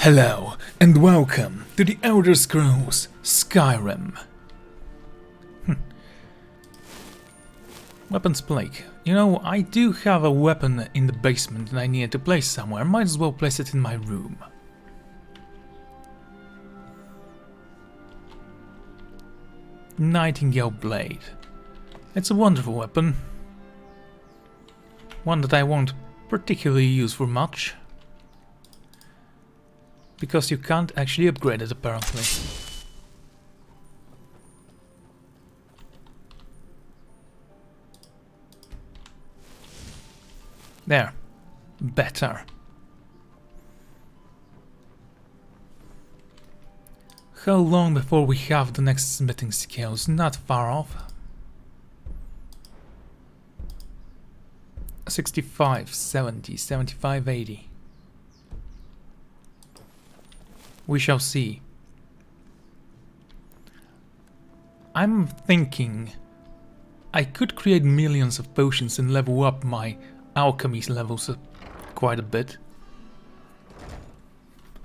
Hello, and welcome to the Elder Scrolls Skyrim. Weapons plague. You know, I do have a weapon in the basement that I needed to place somewhere. Might as well place it in my room. Nightingale blade. It's a wonderful weapon. One that I won't particularly use for much. Because you can't actually upgrade it, apparently. There. Better. How long before we have the next smithing skills? Not far off. 65, 70, 75, 80. We shall see. I'm thinking I could create millions of potions and level up my alchemy levels quite a bit.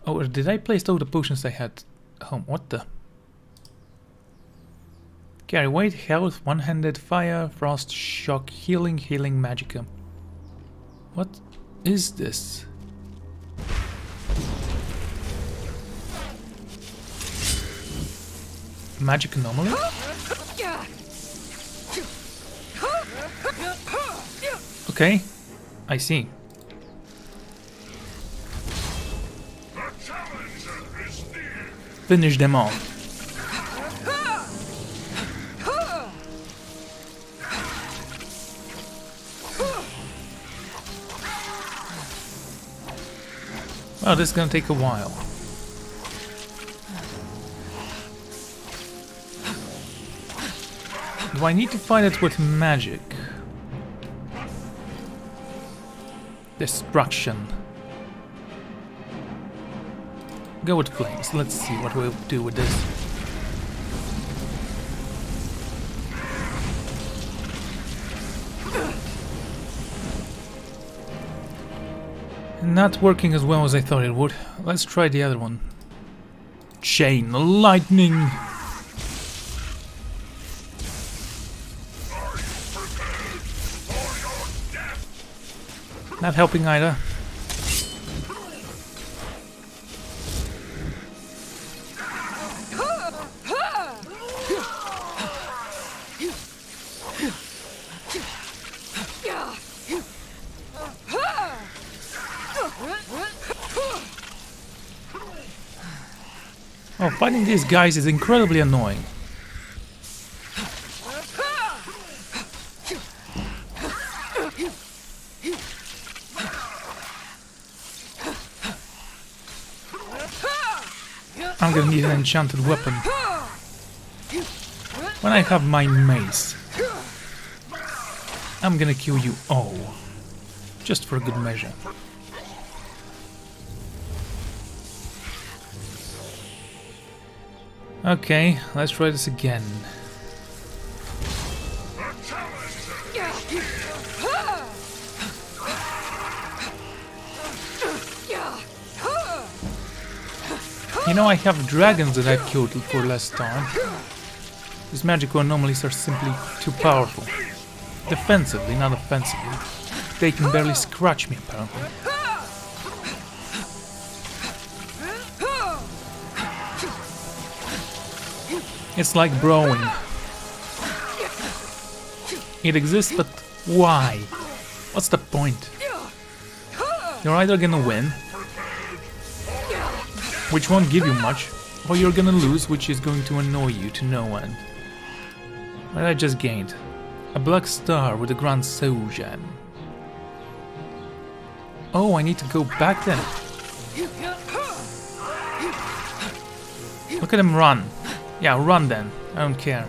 Oh, did I place all the potions I had home? What the? Carry weight, health, one-handed, fire, frost, shock, healing, magicka. What is this? Magic anomaly? Okay, I see. Finish them all. Well, this is gonna take a while. Do I need to fight it with magic? Destruction. Go with flames. Let's see what we'll do with this. Not working as well as I thought it would. Let's try the other one. Chain lightning. Not helping either. Oh, fighting these guys is incredibly annoying. I'm gonna need an enchanted weapon. When I have my mace, I'm gonna kill you all. Just for good measure. Okay, let's try this again. You know, I have dragons that I've killed for less time. These magical anomalies are simply too powerful. Defensively, not offensively. They can barely scratch me, apparently. It's like brawling. It exists, but why? What's the point? You're either gonna win, which won't give you much, or you're gonna lose, which is going to annoy you to no end. What I just gained? A black star with a grand soul gem. Oh, I need to go back then. Look at him run. Yeah, run then. I don't care.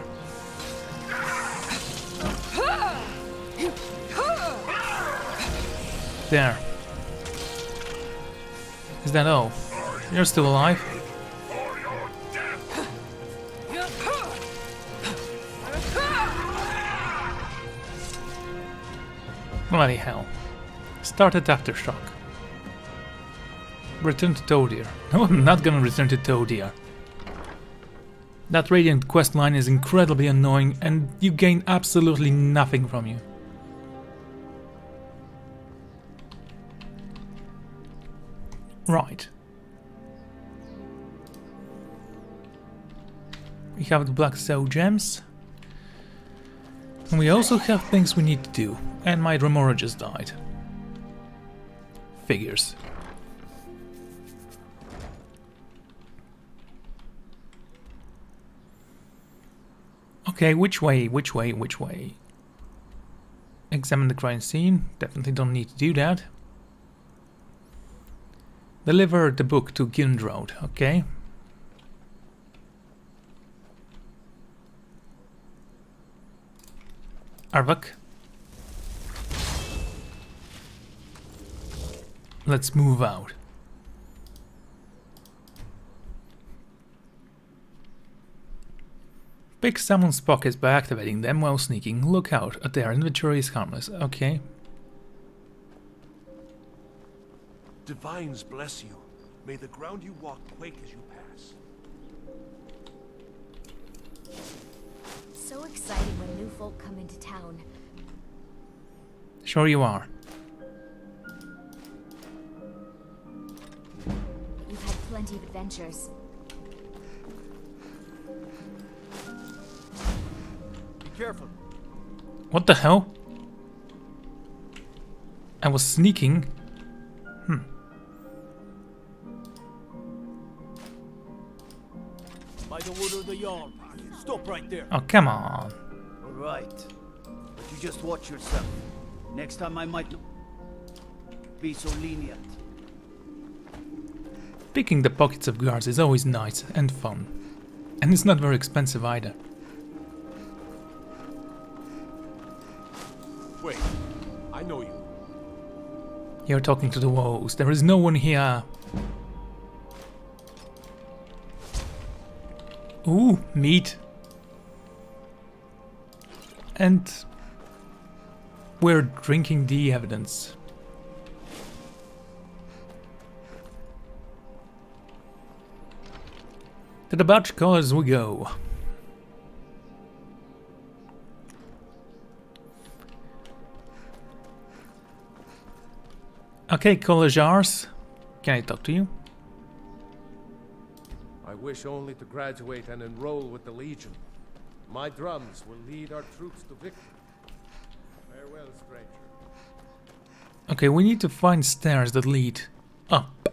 There. Is that all? You're still alive? Bloody hell. Started aftershock. Return to Toadir. No, I'm not gonna return to Toadir. That Radiant quest line is incredibly annoying and you gain absolutely nothing from you. Right. We have the Black Soul Gems. And we also have things we need to do. And my Dremora just died. Figures. Okay, which way, which way, which way? Examine the crime scene. Definitely don't need to do that. Deliver the book to Gindrode, okay. Arvak. Let's move out. Pick someone's pockets by activating them while sneaking. Look out, their inventory is harmless. Okay. Divines bless you. May the ground you walk quake as you pass. So excited when new folk come into town. Sure you are. You've had plenty of adventures. Be careful. What the hell? I was sneaking. By the wood of the yarn. Stop right there. Oh, come on. All right. But you just watch yourself. Next time I might not be so lenient. Picking the pockets of guards is always nice and fun. And it's not very expensive either. Wait, I know you. You're talking to the walls. There is no one here. Ooh, meat. And we're drinking the evidence. To the Batch College we go. Okay, collegiars, can I talk to you? I wish only to graduate and enroll with the Legion. My drums will lead our troops to victory. Farewell, stranger. Okay, we need to find stairs that lead up.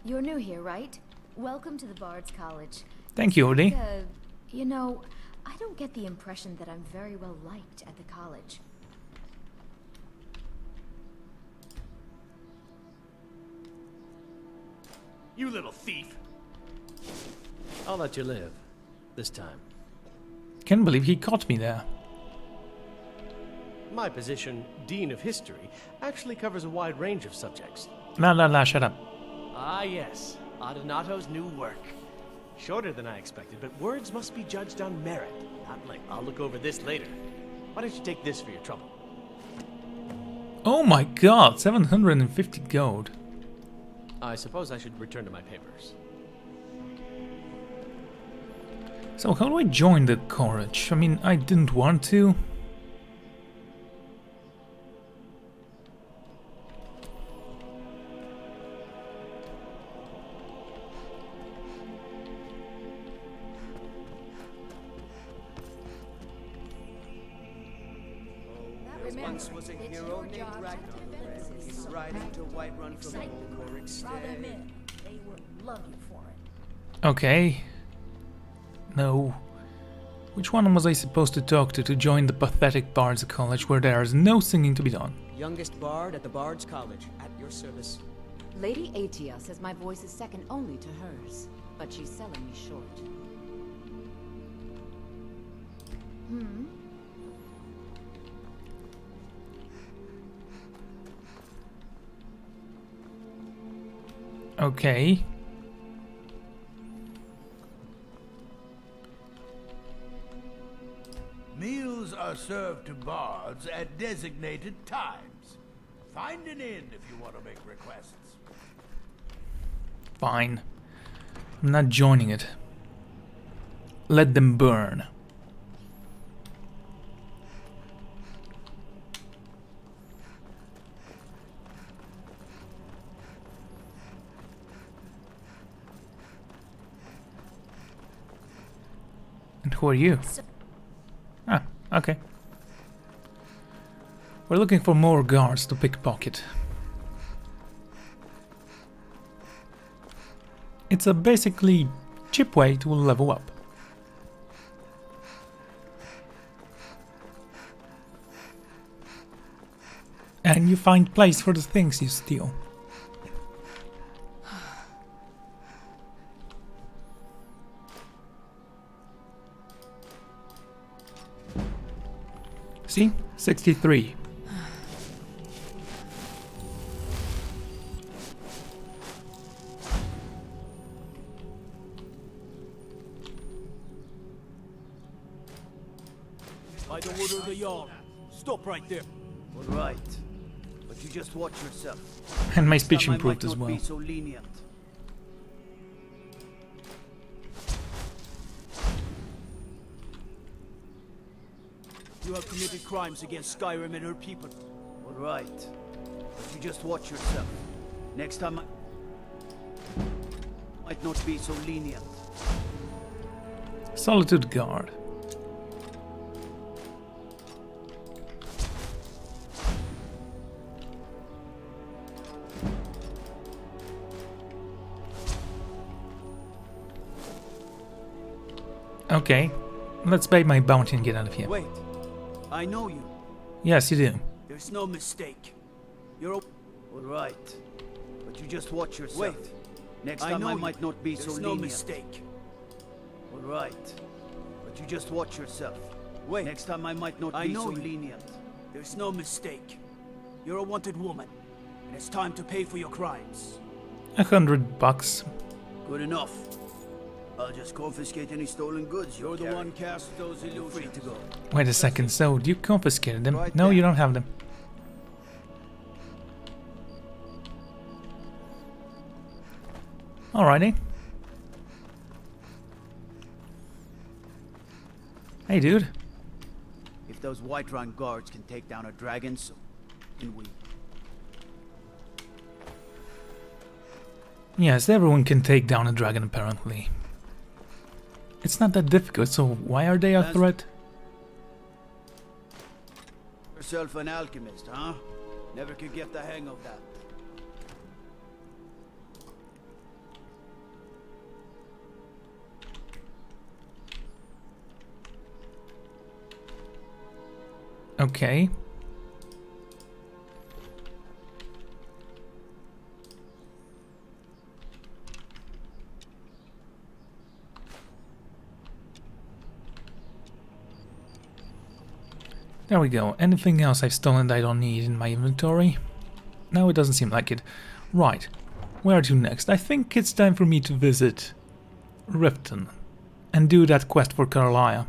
You're new here, right? Welcome to the Bard's College. Thank you, Odie. You know, I don't get the impression that I'm very well liked at the college. You little thief. I'll let you live. This time. Can't believe he caught me there. My position, Dean of History, actually covers a wide range of subjects. La, shut up. Ah yes, Adonato's new work. Shorter than I expected, but words must be judged on merit, not length. I'll look over this later. Why don't you take this for your trouble? Oh my god, 750 gold. I suppose I should return to my papers. So how do I join the college? I mean, I didn't want to. Once was a hero named Ragnar. He's riding to Whiterun from Ulrich Stay. They would love you for it. Okay. No. Which one was I supposed to talk to join the pathetic Bard's College where there is no singing to be done? Youngest bard at the Bard's College, at your service. Lady Atia says my voice is second only to hers, but she's selling me short. Okay. Meals are served to bards at designated times. Find an inn if you want to make requests. Fine. I'm not joining it. Let them burn. And who are you? Ah, okay. We're looking for more guards to pickpocket. It's a basically cheap way to level up. And you find place for the things you steal. See? 63. By the order of the Jarl. Stop right there. All right. But you just watch yourself. And my Next speech time I improved might as not well. be so lenient. You have committed crimes against Skyrim and her people. All right. But you just watch yourself. Next time I might not be so lenient. Solitude Guard. Okay, let's pay my bounty and get out of here. Wait. I know you. Yes, you do. There's no mistake. You're all right. But you just watch yourself. Wait. Next time I might not be so lenient. There's no mistake. All right. But you just watch yourself. Wait. Next time I might not be so lenient. There's no mistake. You're a wanted woman. And it's time to pay for your crimes. $100. Good enough. I'll just confiscate any stolen goods you're the one cast those illusions. Free to go. Wait a second, so you confiscated them? Right No, there. you don't have them. Alrighty. Hey, dude. If those Whiterun guards can take down a dragon, so can we. Yes, everyone can take down a dragon, apparently. It's not that difficult, so why are they a threat? Yourself an alchemist, huh? Never could get the hang of that. Okay. There we go. Anything else I've stolen that I don't need in my inventory? No, it doesn't seem like it. Right. Where to next? I think it's time for me to visit Riften and do that quest for Carlia.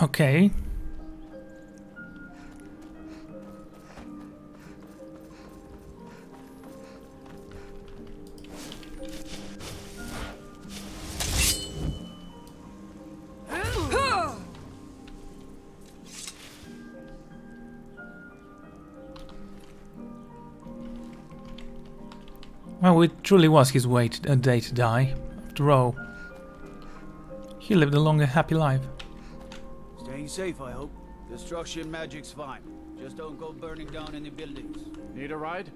Okay. Well, it truly was his day to die. After all, he lived a long and happy life. Staying safe, I hope. Destruction magic's fine. Just don't go burning down any buildings. Need a ride?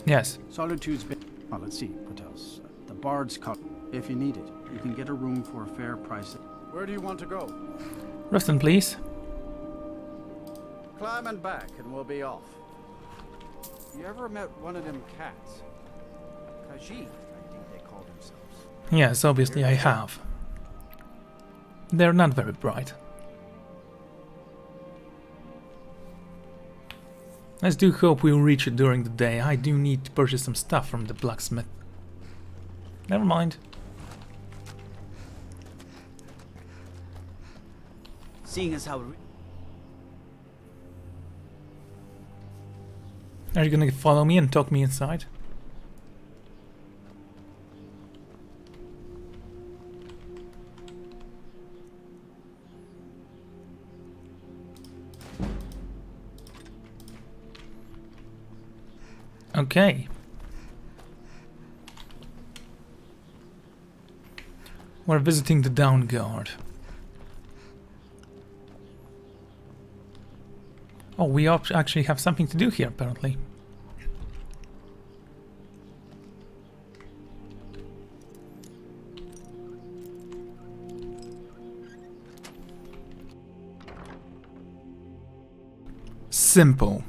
Yes. Solitude's been... Oh, let's see, what else? The Bard's Cut. If you need it, you can get a room for a fair price. Where do you want to go? Riften, please. Climb and back, and we'll be off. You ever met one of them cats? Khajiit, I think they call themselves. Yes, obviously I have. They're not very bright. I do hope we'll reach it during the day. I do need to purchase some stuff from the blacksmith. Never mind. Seeing as how... Are you gonna follow me and talk me inside? Okay. We're visiting the Down Guard. Oh, we actually have something to do here, apparently. Simple.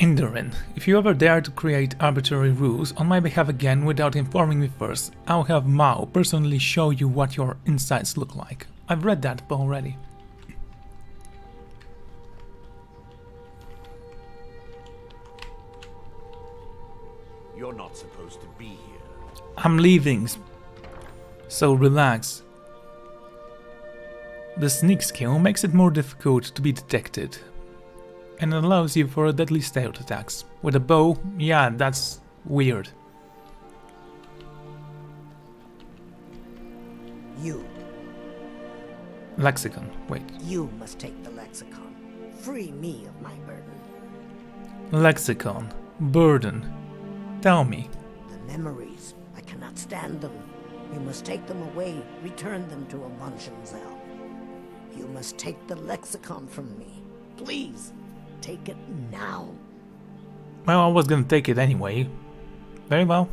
Indarin, if you ever dare to create arbitrary rules on my behalf again without informing me first, I'll have Mao personally show you what your insides look like. I've read that already. You're not supposed to be here. I'm leaving, so relax. The sneak skill makes it more difficult to be detected, and allows you for deadly stealth attacks. With a bow, yeah, that's weird. You. Lexicon, wait. You must take the lexicon. Free me of my burden. Lexicon, burden. Tell me. The memories. I cannot stand them. You must take them away. Return them to a Munshenzel. You must take the lexicon from me. Please. Take it now. Well, I was gonna take it anyway. Very well.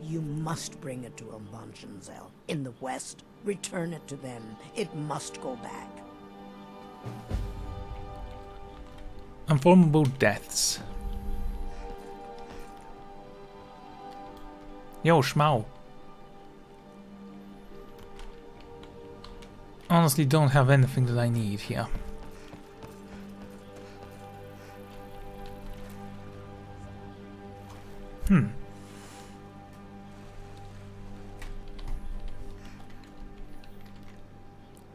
You must bring it to a Munshenzel. In the west, return it to them. It must go back. Unformable deaths. Yo, Schmau. Honestly, don't have anything that I need here.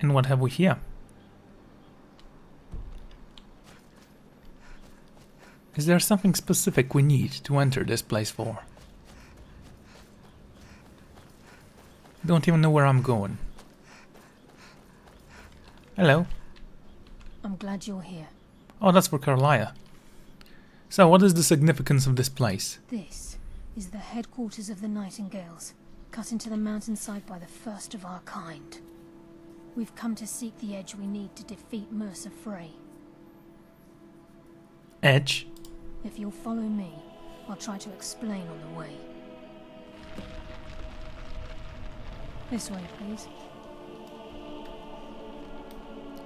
And what have we here? Is there something specific we need to enter this place for? Don't even know where I'm going. Hello. I'm glad you're here. Oh, that's for Carlia. So, what is the significance of this place? This is the headquarters of the Nightingales, cut into the mountainside by the first of our kind. We've come to seek the edge we need to defeat Mercer Frey. Edge? If you'll follow me, I'll try to explain on the way. This way, please.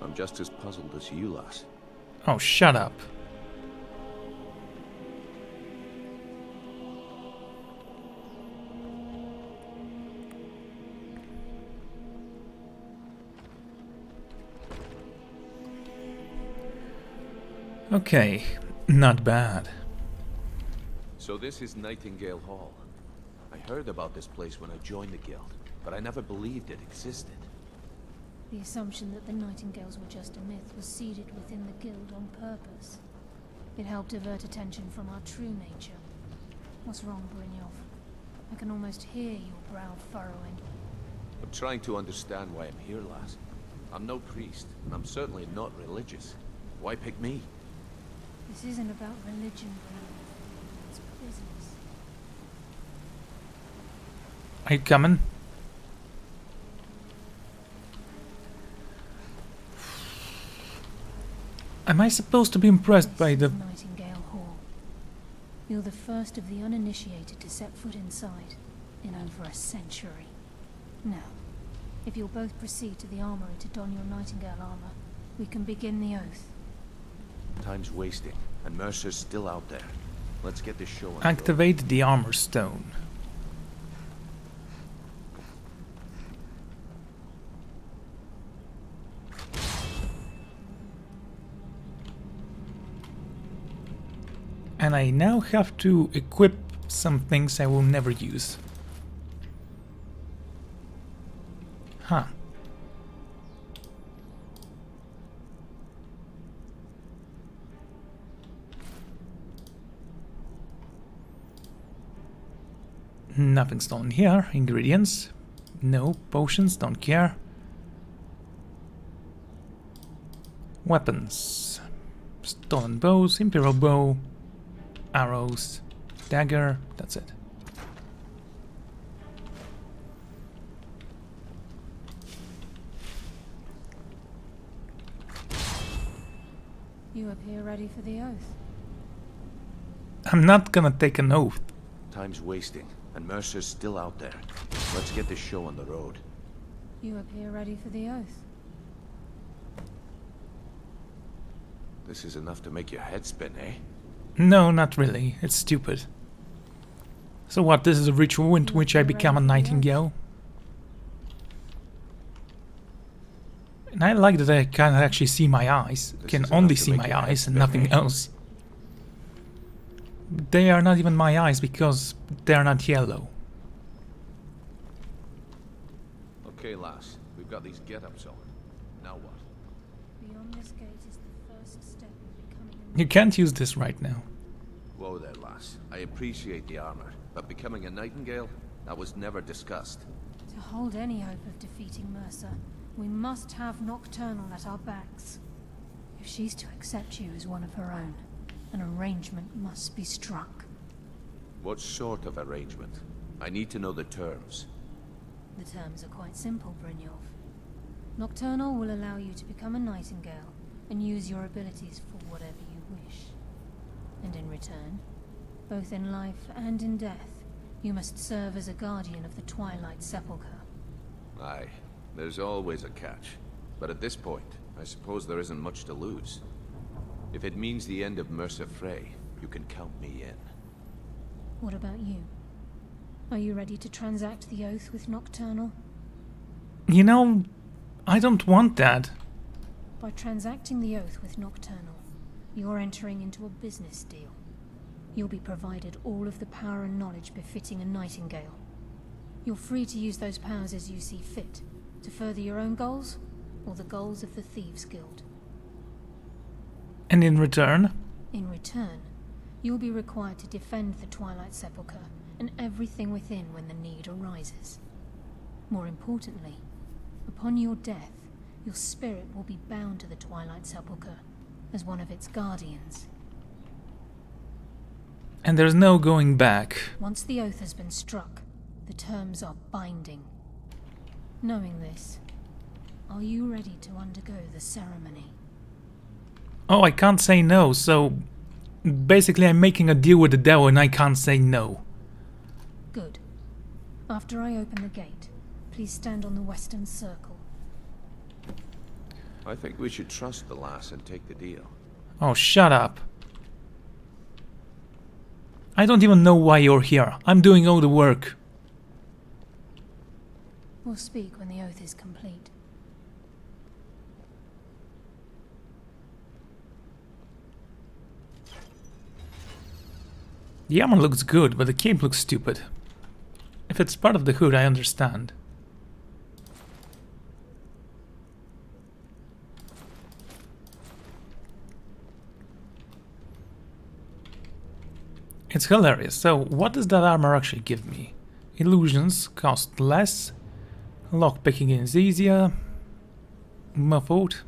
I'm just as puzzled as you, lass. Oh, shut up. Okay, not bad. So this is Nightingale Hall. I heard about this place when I joined the guild, but I never believed it existed. The assumption that the Nightingales were just a myth was seeded within the guild on purpose. It helped divert attention from our true nature. What's wrong, Brynjolf? I can almost hear your brow furrowing. I'm trying to understand why I'm here, lass. I'm no priest, and I'm certainly not religious. Why pick me? This isn't about religion, Brynjolf. It's business. Are you coming? Am I supposed to be impressed by the... Nightingale Hall. You're the first of the uninitiated to set foot inside in over a century. Now, If you'll both proceed to the armory to don your Nightingale armor, we can begin the oath. Time's wasting, and Mercer's still out there. Let's get this show on. Activate the armor stone. And I now have to equip some things I will never use. Huh. Nothing stolen here. Ingredients. No. Potions. Don't care. Weapons. Stolen bows. Imperial bow. Arrows. Dagger. That's it. You appear ready for the oath. I'm not gonna take an oath. Time's wasting, and Mercer's still out there. Let's get this show on the road. You appear ready for the oath. This is enough to make your head spin, eh? No, not really. It's stupid. So what, this is a ritual in which I become a nightingale? And I like that I can't actually see my eyes. Can only see my eyes and nothing else. They are not even my eyes because they are not yellow. Okay, lass. We've got these get-ups on. Now what? Beyond this gate is the first step in becoming You can't use this right now. Whoa there, lass. I appreciate the armor, but becoming a nightingale? That was never discussed. To hold any hope of defeating Mercer, we must have Nocturnal at our backs. If she's to accept you as one of her own, an arrangement must be struck. What sort of arrangement? I need to know the terms. The terms are quite simple, Brynjolf. Nocturnal will allow you to become a nightingale and use your abilities for whatever you wish. And in return, both in life and in death, you must serve as a guardian of the Twilight Sepulchre. Aye, there's always a catch. But at this point, I suppose there isn't much to lose. If it means the end of Mercer Frey, you can count me in. What about you? Are you ready to transact the oath with Nocturnal? You know, I don't want that. By transacting the oath with Nocturnal, you're entering into a business deal. You'll be provided all of the power and knowledge befitting a nightingale. You're free to use those powers as you see fit, to further your own goals, or the goals of the Thieves' Guild. And in return? In return, you'll be required to defend the Twilight Sepulchre and everything within when the need arises. More importantly, upon your death, your spirit will be bound to the Twilight Sepulchre as one of its guardians. And there's no going back. Once the oath has been struck, the terms are binding. Knowing this, are you ready to undergo the ceremony? Oh, I can't say no, so basically I'm making a deal with the devil and I can't say no. Good. After I open the gate, please stand on the western circle. I think we should trust the lass and take the deal. Oh, shut up. I don't even know why you're here. I'm doing all the work. We'll speak when the oath is complete. The armor looks good, but the cape looks stupid. If it's part of the hood, I understand. It's hilarious. So, what does that armor actually give me? Illusions cost less. Lockpicking is easier. Muffled.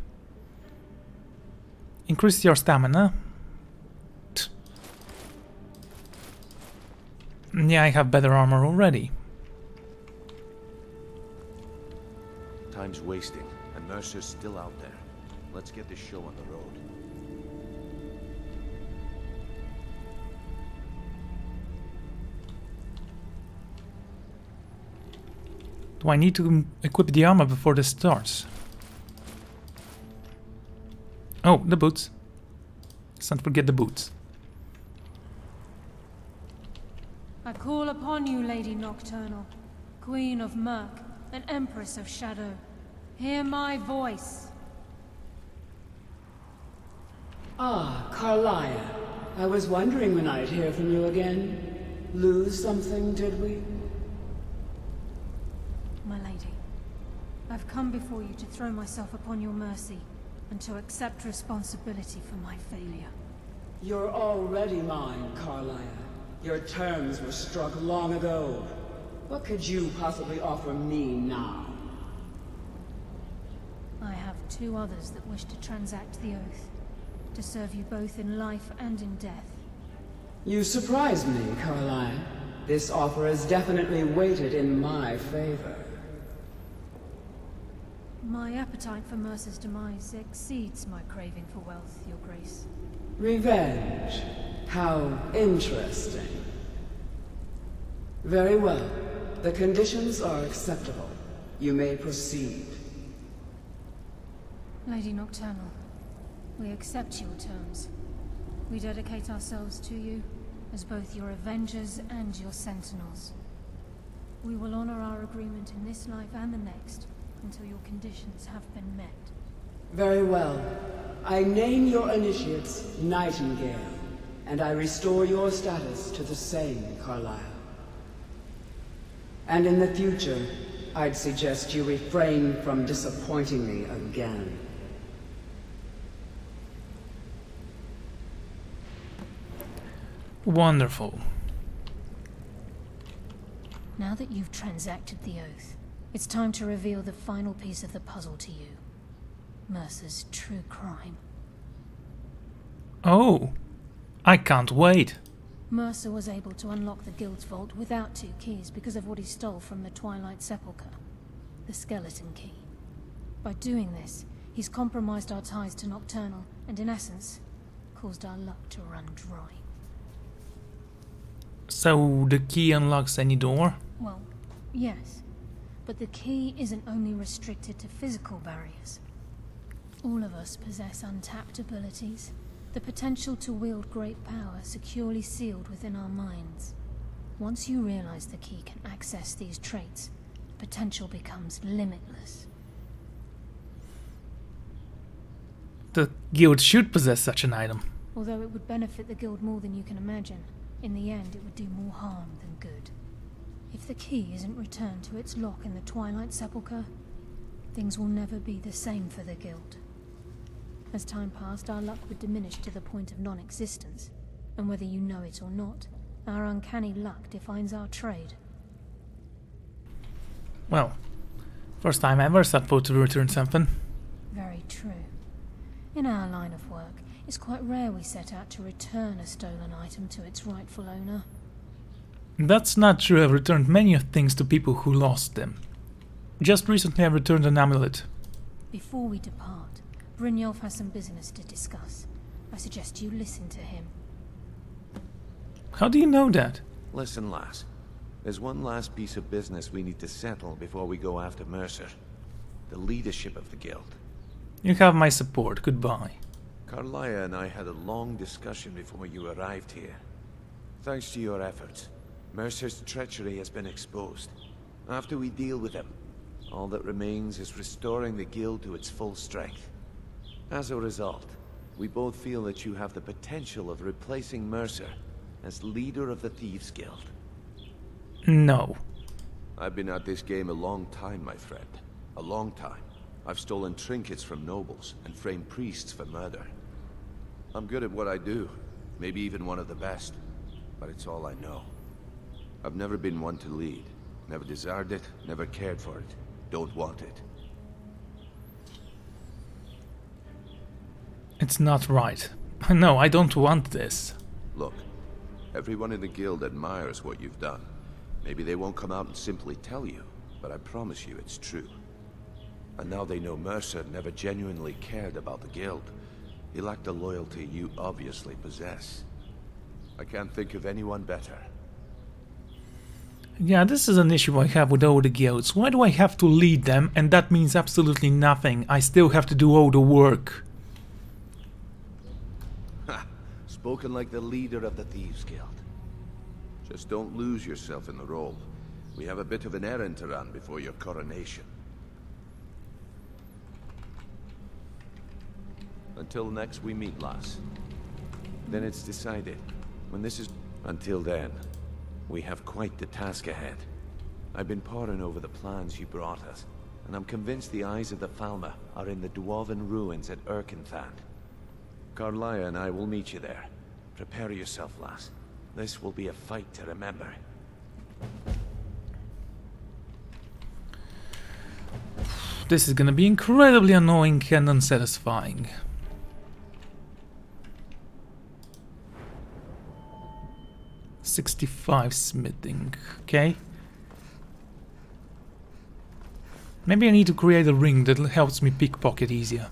Increase your stamina. Yeah, I have better armor already. Time's wasting, and Mercer's still out there. Let's get this show on the road. Do I need to equip the armor before this starts? Oh, the boots. Let's not forget the boots. I call upon you, Lady Nocturnal, Queen of Murk, and Empress of Shadow. Hear my voice. Ah, Carlia. I was wondering when I'd hear from you again. Lose something, did we? My lady, I've come before you to throw myself upon your mercy, and to accept responsibility for my failure. You're already mine, Carlia. Your terms were struck long ago. What could you possibly offer me now? I have 2 others that wish to transact the oath, to serve you both in life and in death. You surprise me, Carlia. This offer is definitely weighted in my favor. My appetite for Mercer's demise exceeds my craving for wealth, Your Grace. Revenge. How interesting. Very well. The conditions are acceptable. You may proceed. Lady Nocturnal, we accept your terms. We dedicate ourselves to you as both your avengers and your sentinels. We will honor our agreement in this life and the next until your conditions have been met. Very well. I name your initiates Nightingale, and I restore your status to the same, Carlisle. And in the future, I'd suggest you refrain from disappointing me again. Wonderful. Now that you've transacted the oath, it's time to reveal the final piece of the puzzle to you. Mercer's true crime. Oh, I can't wait. Mercer was able to unlock the guild's vault without 2 keys because of what he stole from the Twilight Sepulchre, the skeleton key. By doing this, he's compromised our ties to Nocturnal and, in essence, caused our luck to run dry. So the key unlocks any door? Well, yes. But the key isn't only restricted to physical barriers. All of us possess untapped abilities, the potential to wield great power securely sealed within our minds. Once you realize the key can access these traits, potential becomes limitless. The guild should possess such an item. Although it would benefit the guild more than you can imagine, in the end it would do more harm than good. If the key isn't returned to its lock in the Twilight Sepulchre, things will never be the same for the guild. As time passed, our luck would diminish to the point of non-existence, and whether you know it or not, our uncanny luck defines our trade. Well, first time ever set forth to return something. Very true. In our line of work, it's quite rare we set out to return a stolen item to its rightful owner. That's not true. I've returned many of things to people who lost them. Just recently I returned an amulet. Before we depart, Brynjolf has some business to discuss. I suggest you listen to him. How do you know that? Listen, lass. There's one last piece of business we need to settle before we go after Mercer. The leadership of the guild. You have my support. Goodbye. Carlia and I had a long discussion before you arrived here. Thanks to your efforts, Mercer's treachery has been exposed. After we deal with him, all that remains is restoring the guild to its full strength. As a result, we both feel that you have the potential of replacing Mercer as leader of the Thieves Guild. No. I've been at this game a long time, my friend. A long time. I've stolen trinkets from nobles and framed priests for murder. I'm good at what I do, maybe even one of the best, but it's all I know. I've never been one to lead. Never desired it, never cared for it. Don't want it. It's not right. No, I don't want this. Look, everyone in the guild admires what you've done. Maybe they won't come out and simply tell you, but I promise you it's true. And now they know Mercer never genuinely cared about the guild. He lacked the loyalty you obviously possess. I can't think of anyone better. Yeah, this is an issue I have with all the guilds. Why do I have to lead them and that means absolutely nothing? I still have to do all the work. Ha! Spoken like the leader of the Thieves Guild. Just don't lose yourself in the role. We have a bit of an errand to run before your coronation. Until next we meet, lass. Then it's decided. When this is... Until then, we have quite the task ahead. I've been poring over the plans you brought us, and I'm convinced the eyes of the Falmer are in the dwarven ruins at Erkenthand. Carlia and I will meet you there. Prepare yourself, lass. This will be a fight to remember. This is gonna be incredibly annoying and unsatisfying. $65 smithing, okay. Maybe I need to create a ring that helps me pickpocket easier.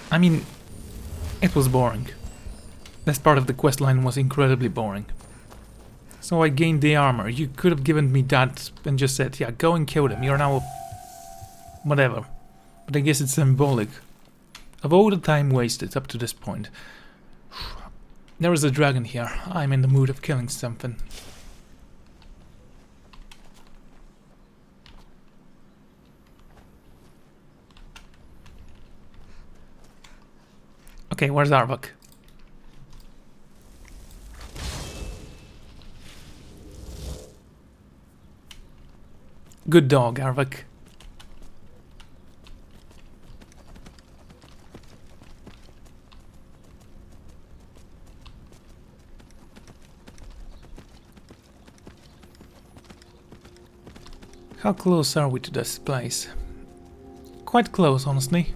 I mean, it was boring. This part of the questline was incredibly boring. So I gained the armor. You could have given me that and just said, yeah, go and kill them. You're now... whatever. But I guess it's symbolic. Of all the time wasted up to this point. There is a dragon here. I'm in the mood of killing something. Okay, where's Arvok? Good dog, Arvok. How close are we to this place? Quite close, honestly.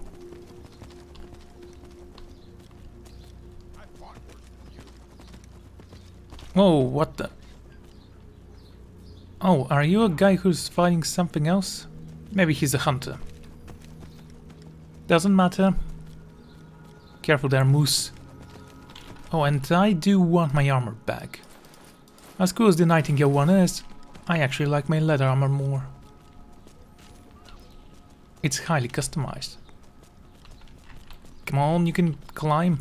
Whoa, what the... Oh, are you a guy who's fighting something else? Maybe he's a hunter. Doesn't matter. Careful there, moose. Oh, and I do want my armor back. As cool as the Nightingale one is, I actually like my leather armor more. It's highly customized. Come on, you can climb.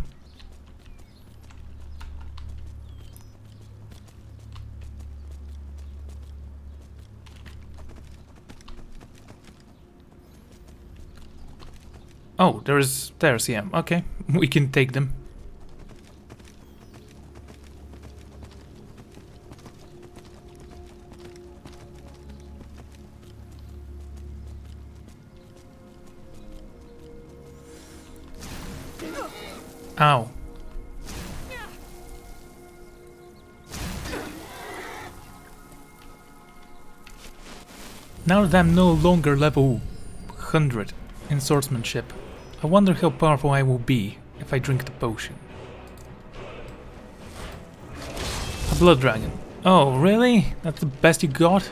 Oh, there's yeah, okay, we can take them. Ow. Now that I'm no longer level 100 in swordsmanship, I wonder how powerful I will be if I drink the potion. A blood dragon. Oh, really? That's the best you got?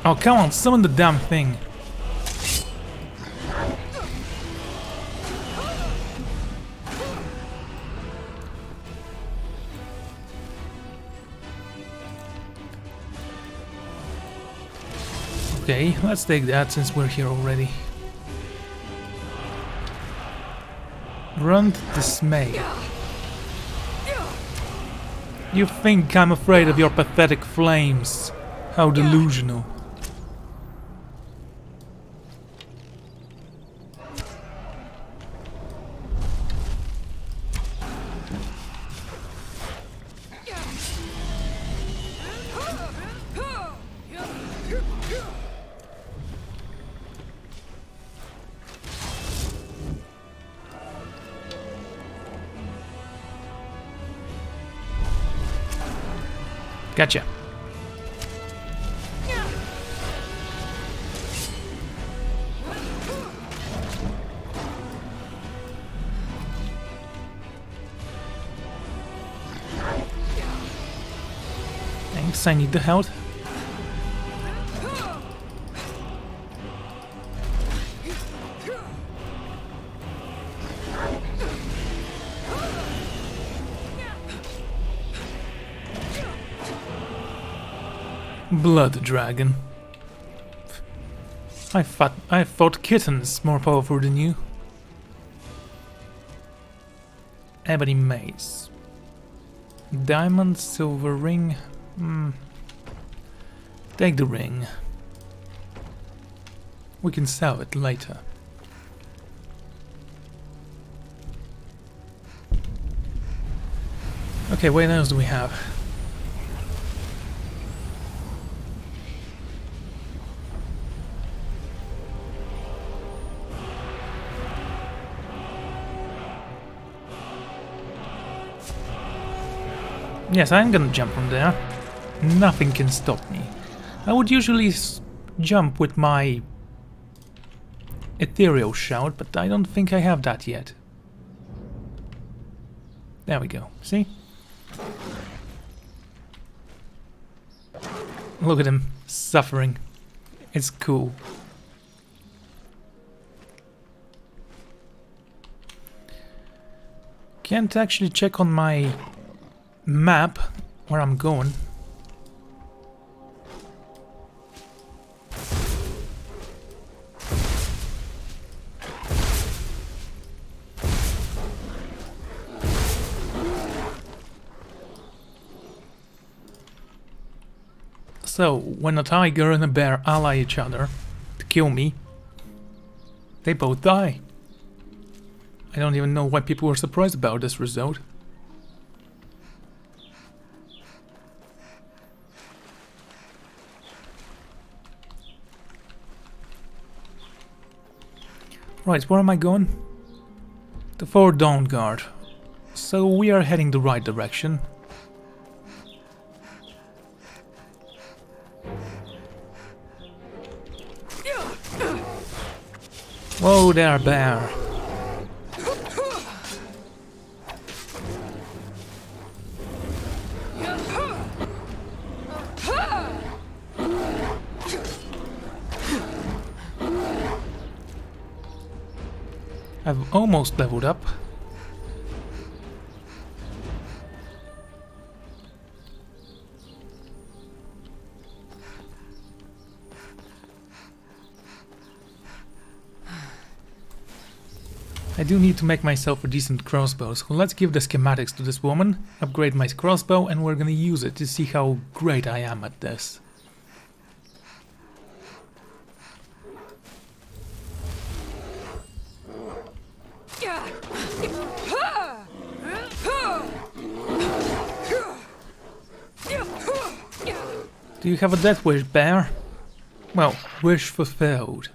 Oh, come on, summon the damn thing. Okay, let's take that since we're here already. Grunt dismay. You think I'm afraid of your pathetic flames? How delusional. Gotcha. Yes, I need the health. Blood dragon. I fought kittens more powerful than you. Ebony mace. Diamond, silver ring. Take the ring. We can sell it later. Okay, what else do we have? Yes, I'm gonna jump from there. Nothing can stop me. I would usually jump with my ethereal shout, but I don't think I have that yet. There we go. See? Look at him suffering. It's cool. Can't actually check on my map where I'm going. So, when a tiger and a bear ally each other to kill me, they both die. I don't even know why people were surprised about this result. Right, where am I going? The Fort Dawn Guard. So we are heading the right direction. Whoa there, bear. I've almost leveled up. I do need to make myself a decent crossbow, so let's give the schematics to this woman, upgrade my crossbow, and we're gonna use it to see how great I am at this. Do you have a death wish, bear? Well, wish fulfilled.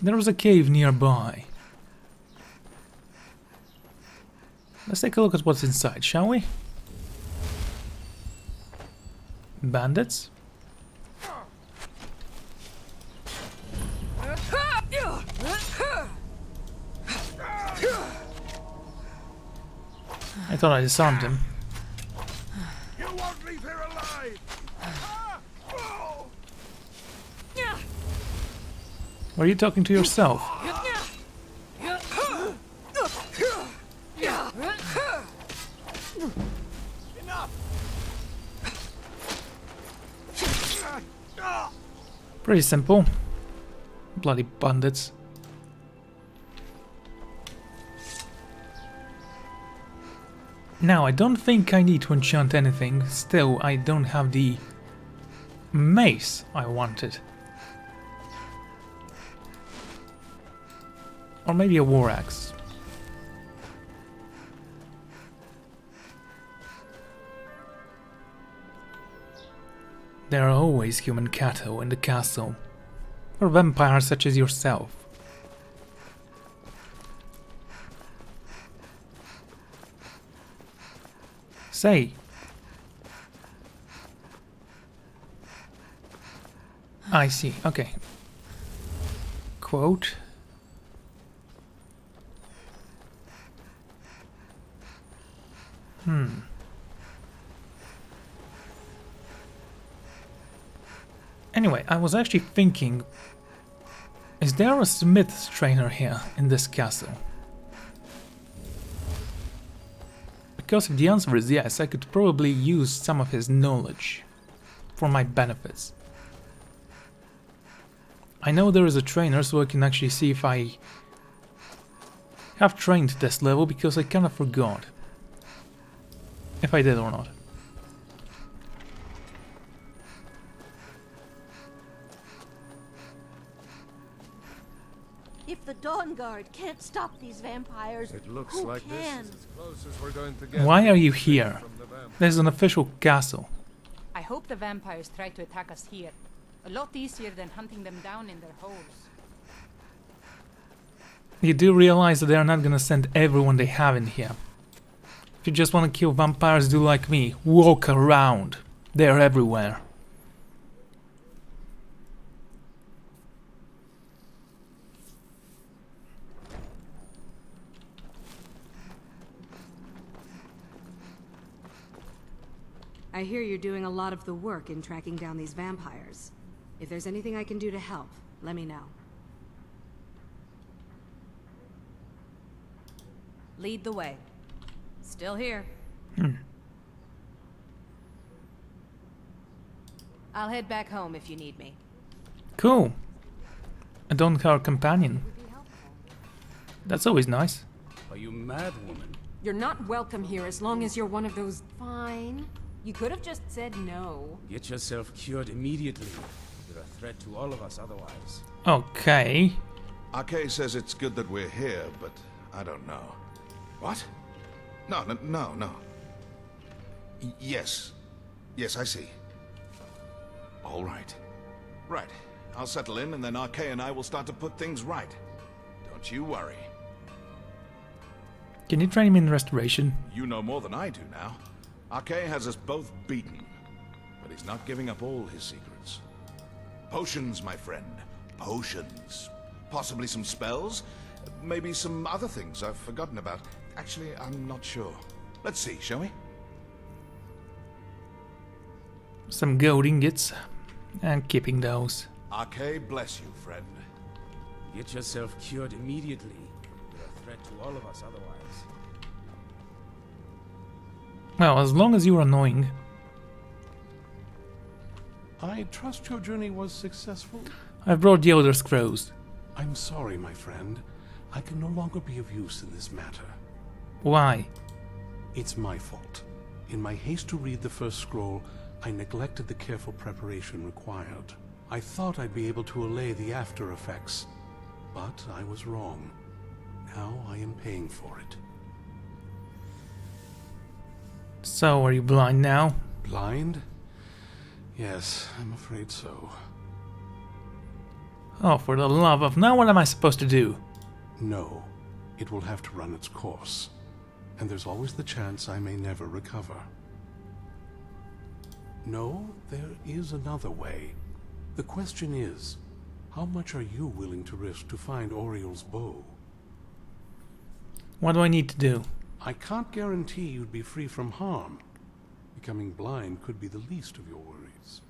There was a cave nearby. Let's take a look at what's inside, shall we? Bandits? I thought I disarmed him. You won't leave here alive. Were you talking to yourself? Pretty simple. Bloody bandits. Now, I don't think I need to enchant anything. Still, I don't have the mace I wanted. Or maybe a war axe. There are always human cattle in the castle. Or vampires such as yourself. Say. I see, okay. Quote. Anyway, I was actually thinking, is there a smith's trainer here in this castle? Because if the answer is yes, I could probably use some of his knowledge for my benefits. I know there is a trainer, so I can actually see if I have trained this level, because I kind of forgot if I did or not. If the Dawn Guard can't stop these vampires, It looks who like can? this is as close as we're going to get. Why are you here? This is an official castle. I hope the vampires try to attack us here. A lot easier than hunting them down in their holes. You do realize that they are not gonna send everyone they have in here. If you just want to kill vampires, do like me. Walk around. They are everywhere. I hear you're doing a lot of the work in tracking down these vampires. If there's anything I can do to help, let me know. Lead the way. Still here. I'll head back home if you need me. Cool. A Dunmer companion. That's always nice. Are you mad, woman? You're not welcome here as long as you're one of those... Fine. You could have just said no. Get yourself cured immediately. You're a threat to all of us otherwise. Okay. Arcane says it's good that we're here, but I don't know. What? No. Yes. Yes, I see. All right. Right. I'll settle in, and then Arcane and I will start to put things right. Don't you worry. Can you train me in restoration? You know more than I do now. Arcane has us both beaten, but he's not giving up all his secrets. Potions, my friend. Potions. Possibly some spells. Maybe some other things I've forgotten about. Actually, I'm not sure. Let's see, shall we? Some gold ingots. I'm keeping those. Arcane bless you, friend. Get yourself cured immediately. You're a threat to all of us otherwise. Well, as long as you're annoying. I trust your journey was successful. I've brought the Elder Scrolls. I'm sorry, my friend. I can no longer be of use in this matter. Why? It's my fault. In my haste to read the first scroll, I neglected the careful preparation required. I thought I'd be able to allay the after effects, but I was wrong. Now I am paying for it. So, are you blind now? Blind? Yes, I'm afraid so. Oh, for the love of... Now what am I supposed to do? No. It will have to run its course. And there's always the chance I may never recover. No, there is another way. The question is, how much are you willing to risk to find Oriel's bow? What do I need to do? I can't guarantee you'd be free from harm. Becoming blind could be the least of your worries.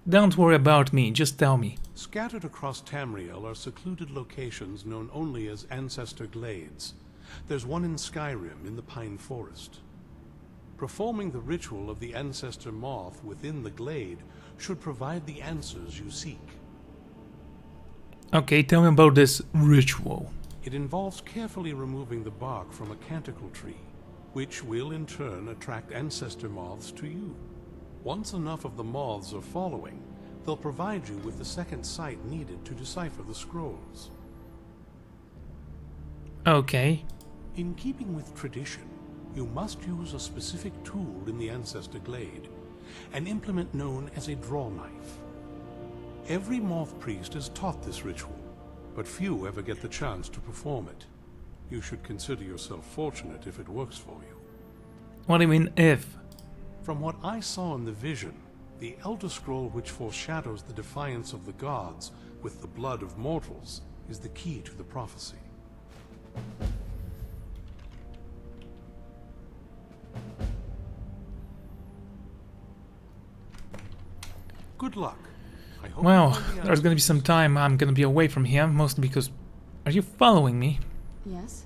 Don't worry about me, just tell me. Scattered across Tamriel are secluded locations known only as Ancestor Glades. There's one in Skyrim, in the Pine Forest. Performing the ritual of the Ancestor Moth within the glade should provide the answers you seek. Okay, tell me about this ritual. It involves carefully removing the bark from a canticle tree, which will in turn attract ancestor moths to you. Once enough of the moths are following, they'll provide you with the second sight needed to decipher the scrolls. Okay. In keeping with tradition, you must use a specific tool in the Ancestor Glade, an implement known as a draw knife. Every moth priest is taught this ritual, but few ever get the chance to perform it. You should consider yourself fortunate if it works for you. What do you mean, if? From what I saw in the vision, the Elder Scroll which foreshadows the defiance of the gods with the blood of mortals is the key to the prophecy. Good luck. I hope Well, there's gonna be some time I'm gonna be away from here, mostly because... Are you following me? Yes?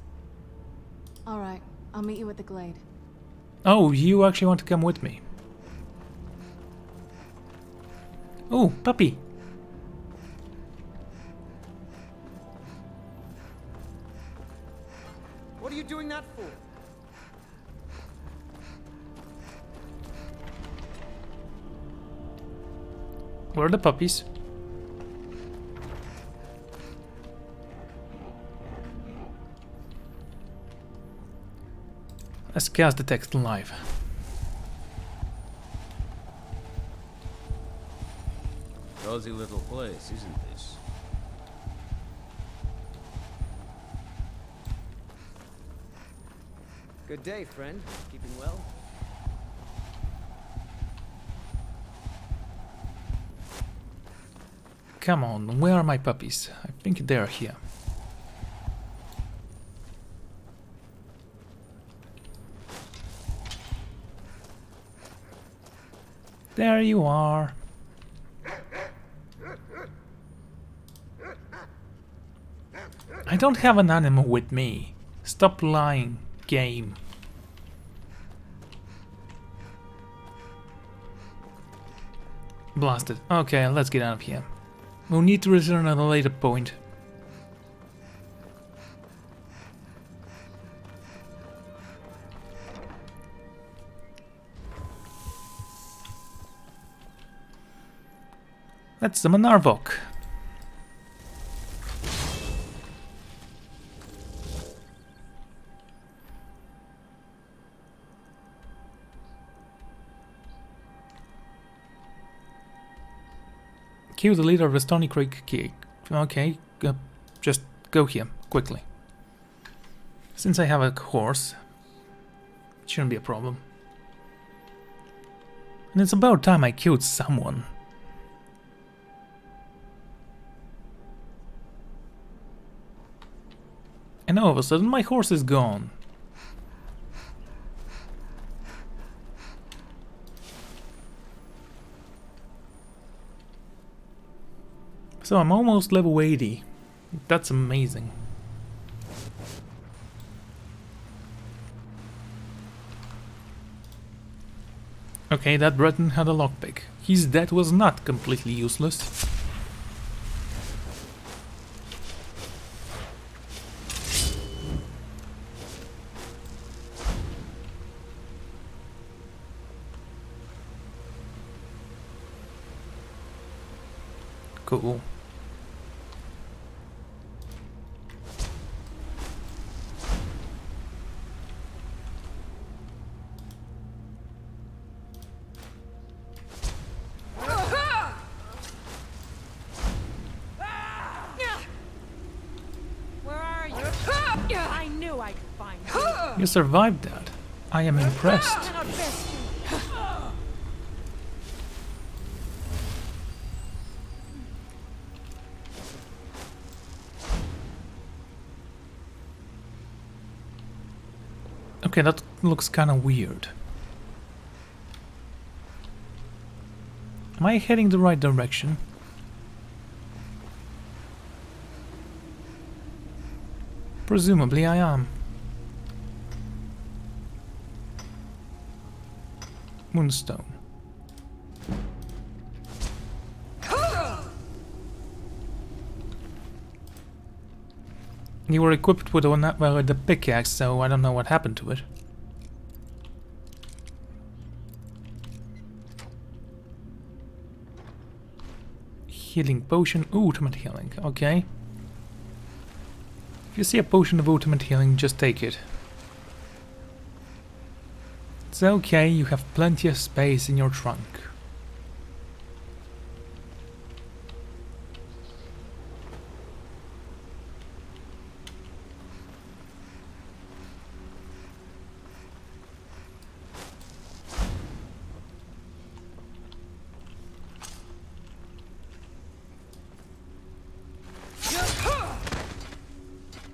Alright, I'll meet you at the glade. Oh, you actually want to come with me? Oh, puppy! What are you doing that for? Where are the puppies? Let's cast Detect Live. Cozy little place, isn't this? Good day, friend. Keeping well? Come on, where are my puppies? I think they're here. There you are. I don't have an animal with me. Stop lying, game. Blasted. Okay, let's get out of here. We'll need to return at a later point. Let's summon Awoke. Kill the leader of the Stony Creek Gig. Okay, just go here, quickly. Since I have a horse, it shouldn't be a problem. And it's about time I killed someone. And all of a sudden my horse is gone. So I'm almost level 80. That's amazing. Okay, that Breton had a lockpick. His death was not completely useless. Cool. You survived that. I am impressed. Okay, that looks kinda weird. Am I heading the right direction? Presumably I am. Moonstone. You were equipped with the pickaxe, so I don't know what happened to it. Healing potion, ultimate healing, okay. If you see a potion of ultimate healing, just take it. It's okay, you have plenty of space in your trunk.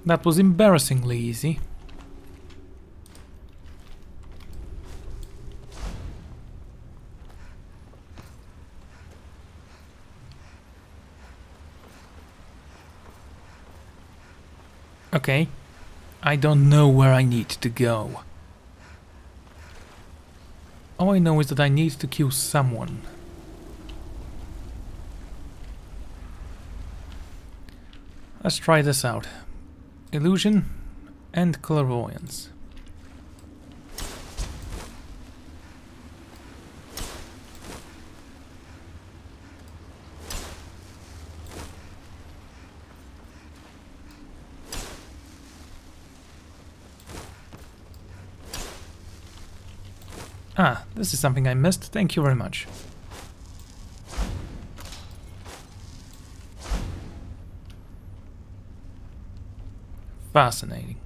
That was embarrassingly easy. Okay. I don't know where I need to go. All I know is that I need to kill someone. Let's try this out. Illusion and clairvoyance. Ah, this is something I missed. Thank you very much. Fascinating.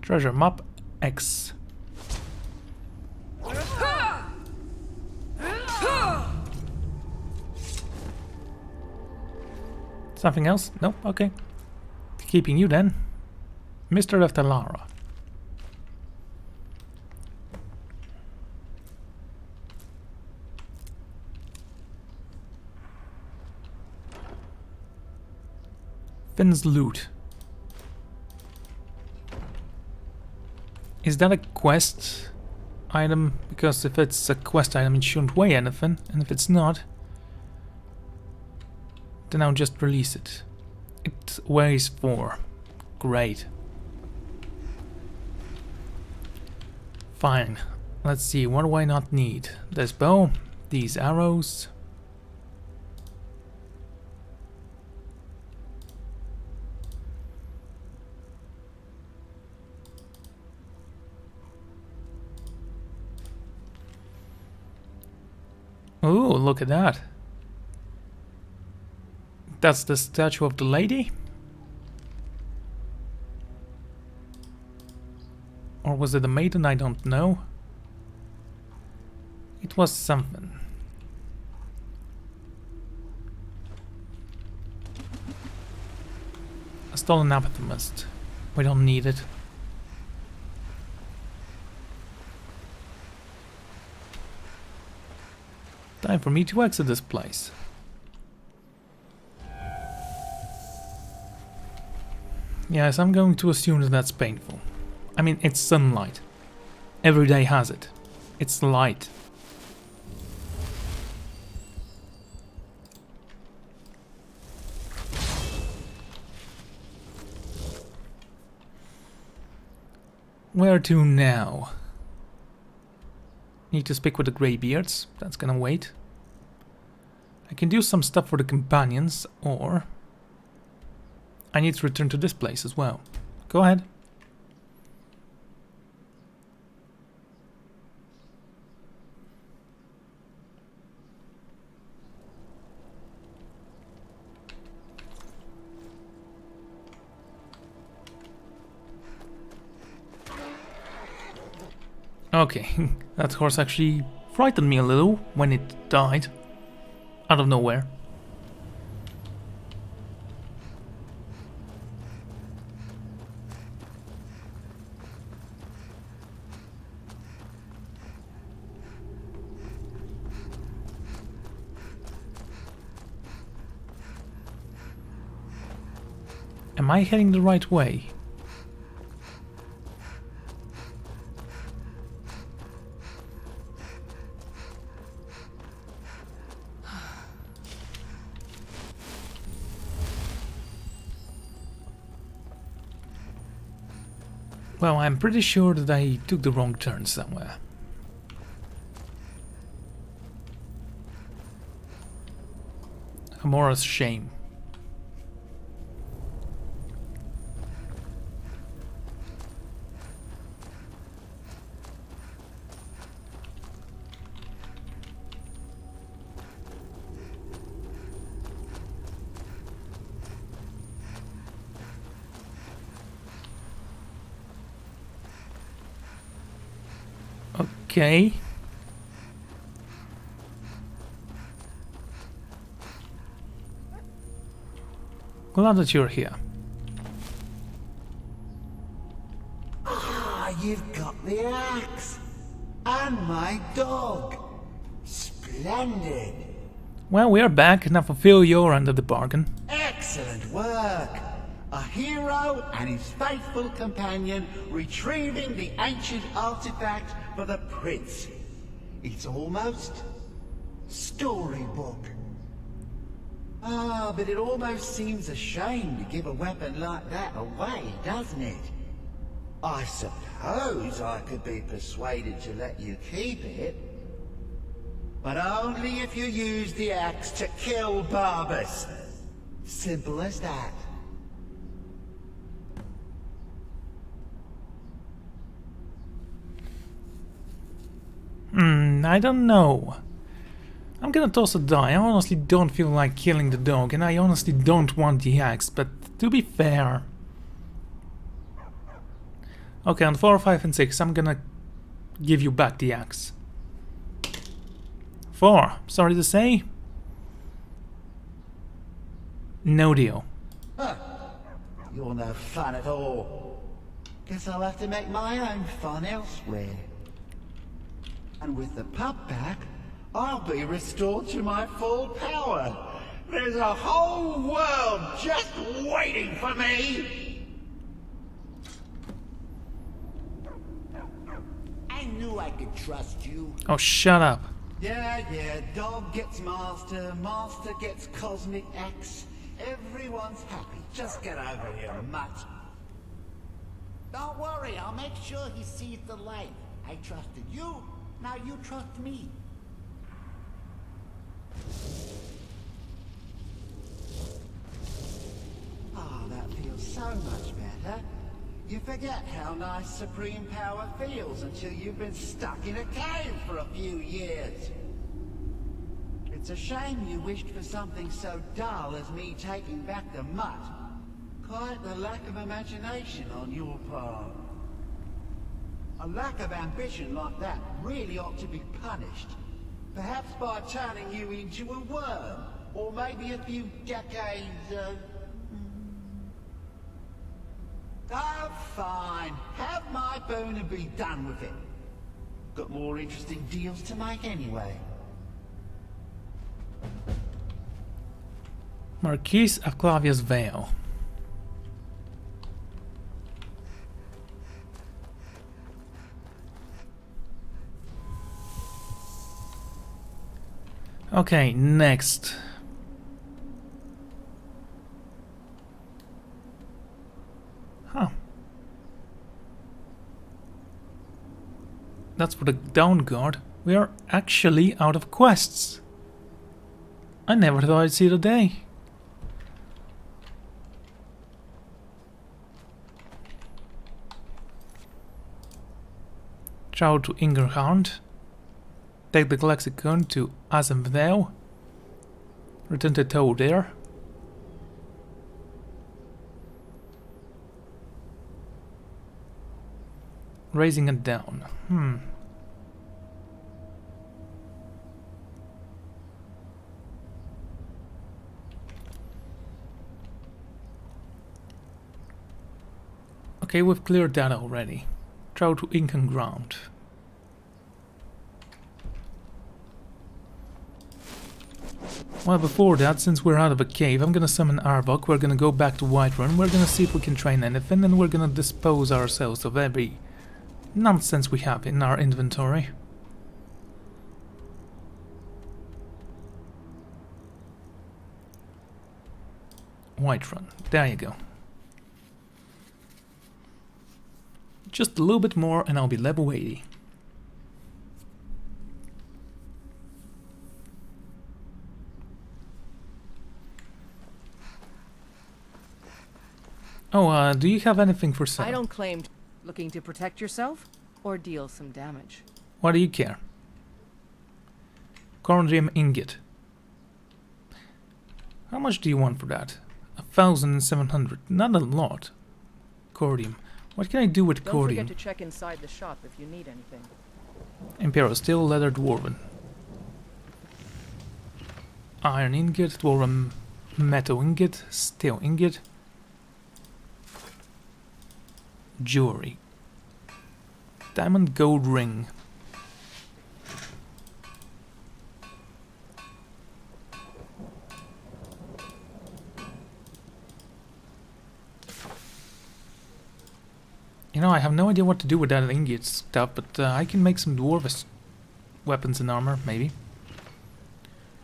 Treasure map X. Something else? Nope, okay. Keeping you then. Mr. of Talara. Finn's loot. Is that a quest item? Because if it's a quest item it shouldn't weigh anything, and if it's not, then I'll just release it. It weighs 4. Great. Fine. Let's see, what do I not need? This bow, these arrows. Ooh, look at that. That's the statue of the lady? Or was it a maiden? I don't know. It was something. A stolen amethyst. We don't need it. Time for me to exit this place. Yes, I'm going to assume that that's painful. I mean, it's sunlight. Every day has it. It's light. Where to now? Need to speak with the Greybeards. That's gonna wait. I can do some stuff for the companions, or I need to return to this place as well. Go ahead. Okay, that horse actually frightened me a little when it died. Out of nowhere. Am I heading the right way? Well, I'm pretty sure that I took the wrong turn somewhere. Amora's shame. Okay. Glad that you're here. Ah, you've got the axe. And my dog. Splendid. Well, we are back. Now fulfill your end of the bargain. Excellent work! A hero and his faithful companion retrieving the ancient artifact for the prince. It's almost storybook. Ah, but it almost seems a shame to give a weapon like that away, doesn't it? I suppose I could be persuaded to let you keep it. But only if you use the axe to kill Barbas. Simple as that. I don't know. I'm gonna toss a die. I honestly don't feel like killing the dog, and I honestly don't want the axe, but to be fair... Okay, on 4, 5 and 6, I'm gonna give you back the axe. 4, sorry to say. No deal. Huh. You're no fun at all. Guess I'll have to make my own fun elsewhere. And with the pup back, I'll be restored to my full power. There's a whole world just waiting for me! I knew I could trust you. Oh, shut up. Yeah, dog gets master, master gets cosmic axe. Everyone's happy. Just get over here, mutt. Don't worry, I'll make sure he sees the light. I trusted you, now you trust me. Ah, that feels so much better. You forget how nice supreme power feels until you've been stuck in a cave for a few years. It's a shame you wished for something so dull as me taking back the mutt. Quite the lack of imagination on your part. A lack of ambition like that really ought to be punished. Perhaps by turning you into a worm, or maybe a few decades of... Oh, fine. Have my boon and be done with it. Got more interesting deals to make anyway. Marquise of Clavia's Veil. Okay, next. Huh. That's for the down guard. We are actually out of quests. I never thought I'd see the day. Travel to Ingerhound. Take the lexicon to Azenvdale. Return to Tow there. Raising it down. Okay, we've cleared that already. Travel to Incan Ground. Well, before that, since we're out of a cave, I'm gonna summon Arbok, we're gonna go back to Whiterun, we're gonna see if we can train anything, and we're gonna dispose ourselves of every nonsense we have in our inventory. Whiterun, there you go. Just a little bit more and I'll be level 80. Oh, do you have anything for sale? I don't claim looking to protect yourself or deal some damage. Why do you care? Corundrium ingot. How much do you want for that? 1,700. Not a lot. Cordium. What can I do with Don't cordium? forget to check inside the shop if you need anything. Imperial steel, leather, dwarven. Iron ingot, dwarven metal ingot, steel ingot. Jewelry. Diamond gold ring. You know, I have no idea what to do with that ingot stuff, but I can make some dwarvish weapons and armor, maybe.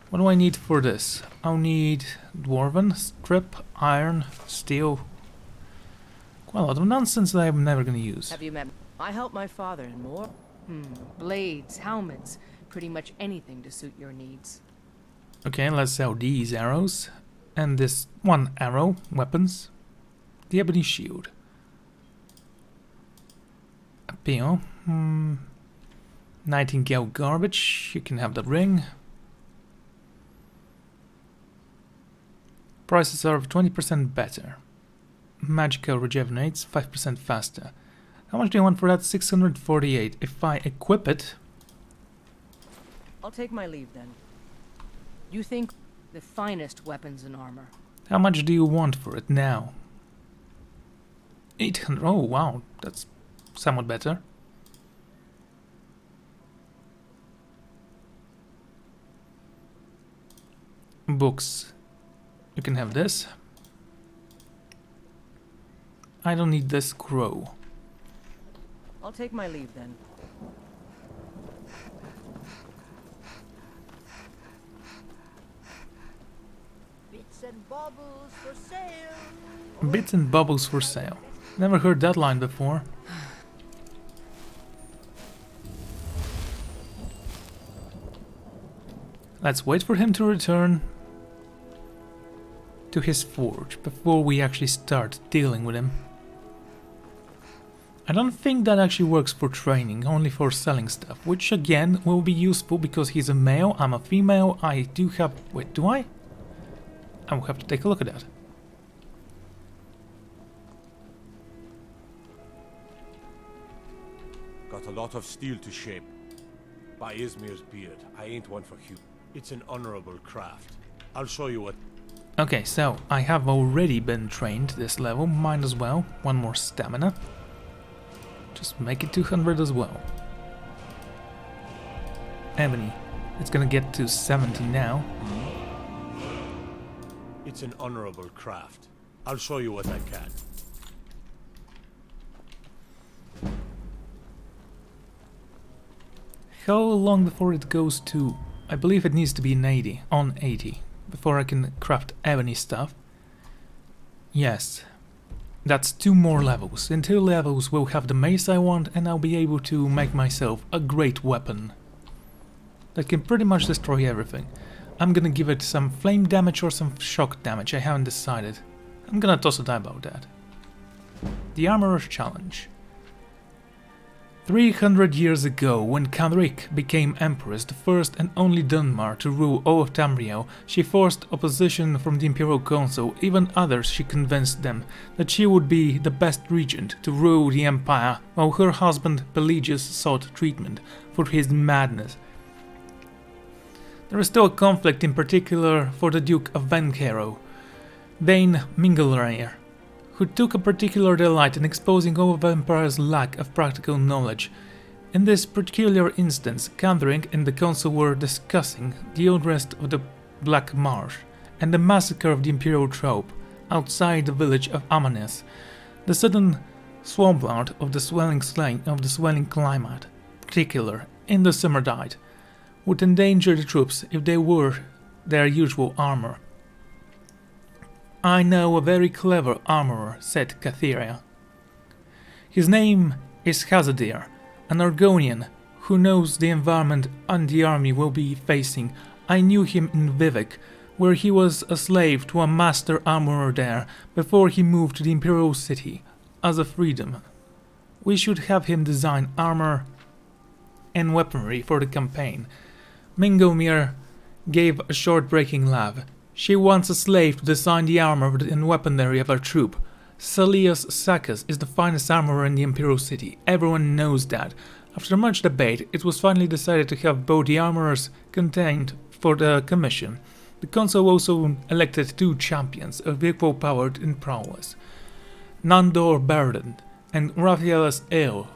What do I need for this? I'll need dwarven, strip, iron, steel. Quite a lot of nonsense that I'm never gonna use. Have you met? I helped my father and more. Blades, helmets, pretty much anything to suit your needs. Okay, let's sell these arrows. And this one arrow, weapons. The ebony shield. Appeal. Nightingale garbage. You can have the ring. Prices are 20% better. Magical rejuvenates 5% faster. How much do you want for that? 648. If I equip it... I'll take my leave then. You think the finest weapons and armor. How much do you want for it now? 800. Oh wow, that's somewhat better. Books. You can have this. I don't need this scroll. I'll take my leave then. Bits and baubles for sale. Bits and bubbles for sale. Never heard that line before. Let's wait for him to return to his forge before we actually start dealing with him. I don't think that actually works for training, only for selling stuff, which again will be useful because he's a male, I'm a female, I do have... Wait, do I? I will have to take a look at that. Got a lot of steel to shape. By Izmir's beard, I ain't one for Hugh. It's an honorable craft. I'll show you what... Okay, so I have already been trained this level, might as well. One more stamina. Just make it 200 as well. Ebony. It's gonna get to 70 now. It's an honorable craft. I'll show you what I can. How long before it goes to... I believe it needs to be an 80, on 80, before I can craft ebony stuff. Yes. That's 2 more levels. In 2 levels we'll have the mace I want and I'll be able to make myself a great weapon that can pretty much destroy everything. I'm gonna give it some flame damage or some shock damage, I haven't decided. I'm gonna toss a die about that. The Armorer's Challenge. 300 years ago, when Canric became Empress, the first and only Dunmer to rule all of Tamriel, she forced opposition from the Imperial Council. Even others, she convinced them that she would be the best regent to rule the Empire, while her husband Pelagius sought treatment for his madness. There is still a conflict, in particular for the Duke of Vencaro, Vane Minglereyer, who took a particular delight in exposing all of the Empire's lack of practical knowledge. In this particular instance, Canric and the Council were discussing the unrest of the Black Marsh and the massacre of the Imperial troop outside the village of Amanes. The sudden swampland of the swelling climate, particular in the summer tide, would endanger the troops if they wore their usual armor. I know a very clever armorer, said Catheria. His name is Hazadir, an Argonian who knows the environment and the army will be facing. I knew him in Vivek, where he was a slave to a master armorer there before he moved to the Imperial city as a freedom. We should have him design armor and weaponry for the campaign. Mingomir gave a short breaking laugh. She wants a slave to design the armor and weaponry of our troop. Salius Sakas is the finest armorer in the Imperial city. Everyone knows that. After much debate, it was finally decided to have both the armorers contained for the commission. The council also elected 2 champions of equal power and prowess, Nandor Bardon and Raphaelis Eol,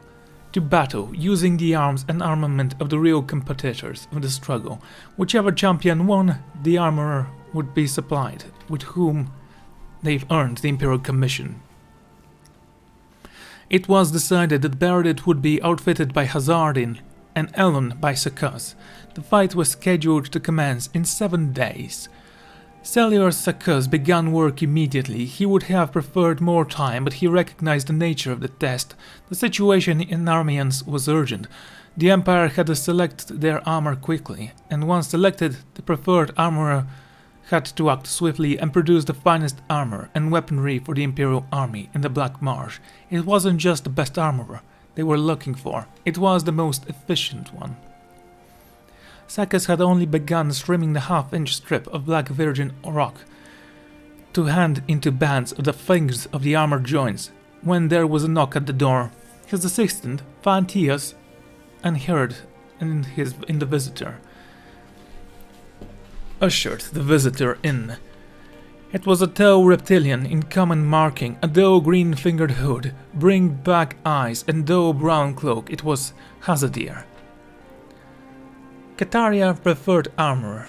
to battle, using the arms and armament of the real competitors of the struggle. Whichever champion won, the armorer would be supplied, with whom they've earned the Imperial Commission. It was decided that Barrett would be outfitted by Hazardin and Elon by Sakaz. The fight was scheduled to commence in 7 days. Celior Sakaz began work immediately. He would have preferred more time, but he recognized the nature of the test. The situation in Armians was urgent. The Empire had to select their armor quickly, and once selected, the preferred armorer had to act swiftly and produce the finest armor and weaponry for the Imperial army in the Black Marsh. It wasn't just the best armorer they were looking for, it was the most efficient one. Sakaz had only begun trimming the half-inch strip of black virgin rock to hand into bands of the fingers of the armor joints when there was a knock at the door. His assistant, Fantias, unheard in the visitor. Ushered the visitor in. It was a tall reptilian in common marking, a dull green-fingered hood, bring-back eyes, and dull brown cloak. It was Hazadir. Kataria preferred armor.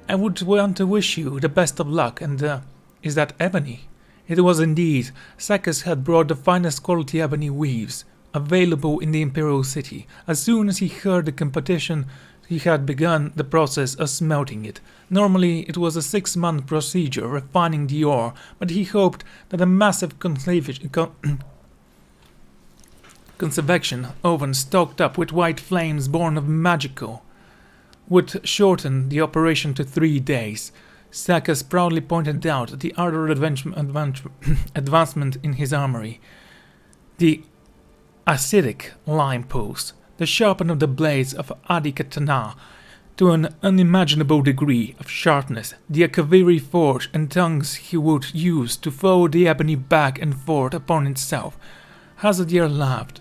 I would want to wish you the best of luck, and is that ebony? It was indeed. Sakaz had brought the finest quality ebony weaves available in the Imperial city. As soon as he heard the competition, he had begun the process of smelting it. Normally, it was a 6-month procedure refining the ore, but he hoped that a massive convection oven stocked up with white flames born of magical would shorten the operation to 3 days. Sakaz proudly pointed out the other advancement in his armory. The acidic lime pulse, the sharpening of the blades of Adi Katana to an unimaginable degree of sharpness, the Akaviri forge and tongues he would use to fold the ebony back and forth upon itself. Hazadir laughed.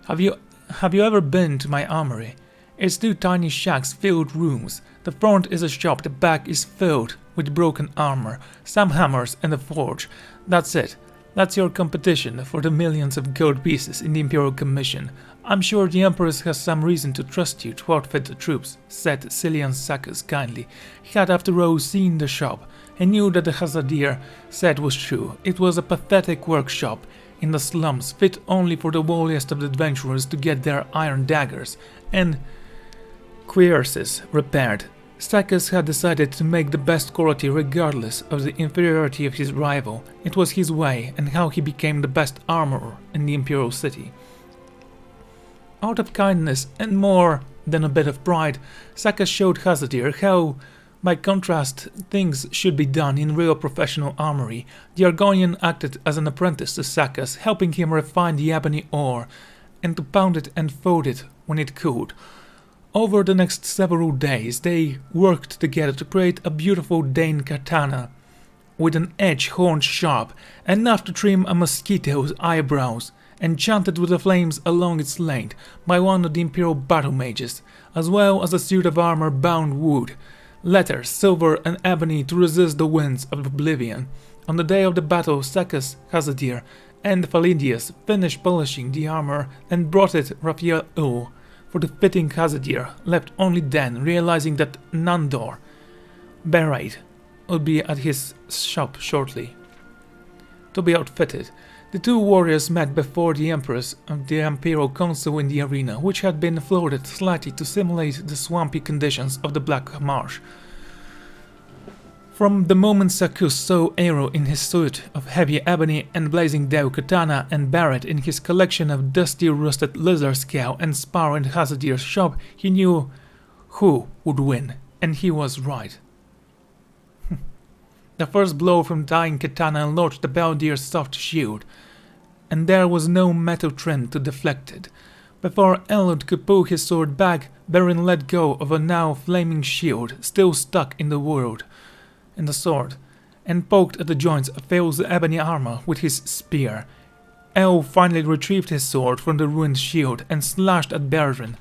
Have you ever been to my armory? It's 2 tiny shacks-filled rooms. The front is a shop, the back is filled with broken armor, some hammers and a forge. That's it. That's your competition for the millions of gold pieces in the Imperial Commission. I'm sure the Empress has some reason to trust you to outfit the troops, said Cillian Sakaz kindly. He had after all seen the shop and knew that the Hazadir said was true. It was a pathetic workshop in the slums, fit only for the wiliest of the adventurers to get their iron daggers and cuirasses repaired. Sakaz had decided to make the best quality regardless of the inferiority of his rival. It was his way, and how he became the best armorer in the Imperial city. Out of kindness and more than a bit of pride, Sakaz showed Hazadir how, by contrast, things should be done in real professional armory. The Argonian acted as an apprentice to Sakaz, helping him refine the ebony ore and to pound it and fold it when it cooled. Over the next several days, they worked together to create a beautiful Dane katana with an edge horned sharp, enough to trim a mosquito's eyebrows, enchanted with the flames along its length by one of the Imperial battle mages, as well as a suit of armor bound wood, leather, silver, and ebony to resist the winds of oblivion. On the day of the battle, Sakaz, Hazadir, and Falindius finished polishing the armor and brought it Rielle for the fitting Hazadir, left only then, realizing that Nandor, Barrett, would be at his shop shortly to be outfitted. The 2 warriors met before the Empress and the Imperial Council in the arena, which had been flooded slightly to simulate the swampy conditions of the Black Marsh. From the moment Sakaz saw Aero in his suit of heavy ebony and blazing Dao katana and Barrett in his collection of dusty rusted lizard scale and spar in Hazadir's shop, he knew who would win, and he was right. The first blow from dying katana lodged the Baldir's soft shield, and there was no metal trim to deflect it. Before Elod could pull his sword back, Baron let go of a now flaming shield still stuck in the sword, and poked at the joints of Fail's ebony armor with his spear. El finally retrieved his sword from the ruined shield and slashed at Baron,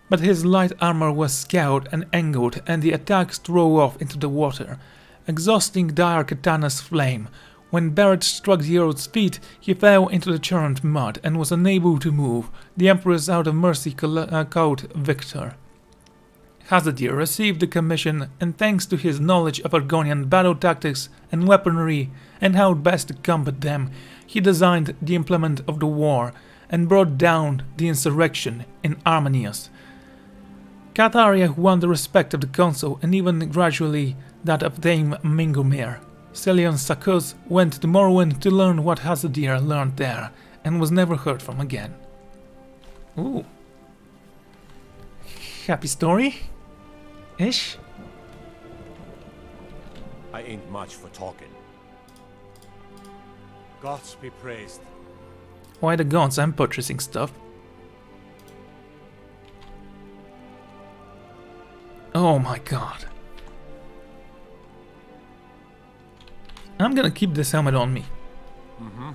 but his light armor was scoured and angled, and the attack strode off into the water, exhausting dire katana's flame. When Barrett struck the Earl's feet, he fell into the churned mud and was unable to move. The Empress out of mercy called victor. Hazadir received the commission, and thanks to his knowledge of Argonian battle tactics and weaponry and how best to combat them, He designed the implement of the war and brought down the insurrection in Arminius. Catharia won the respect of the council and even gradually that of Dame Mingomir. Celion Sakuz went to Morrowind to learn what Hazadir learned there and was never heard from again. Ooh. Happy story? Ish? I ain't much for talking. Gods be praised. Why the gods? I'm purchasing stuff. Oh my god. I'm gonna keep this helmet on me. Mm-hmm.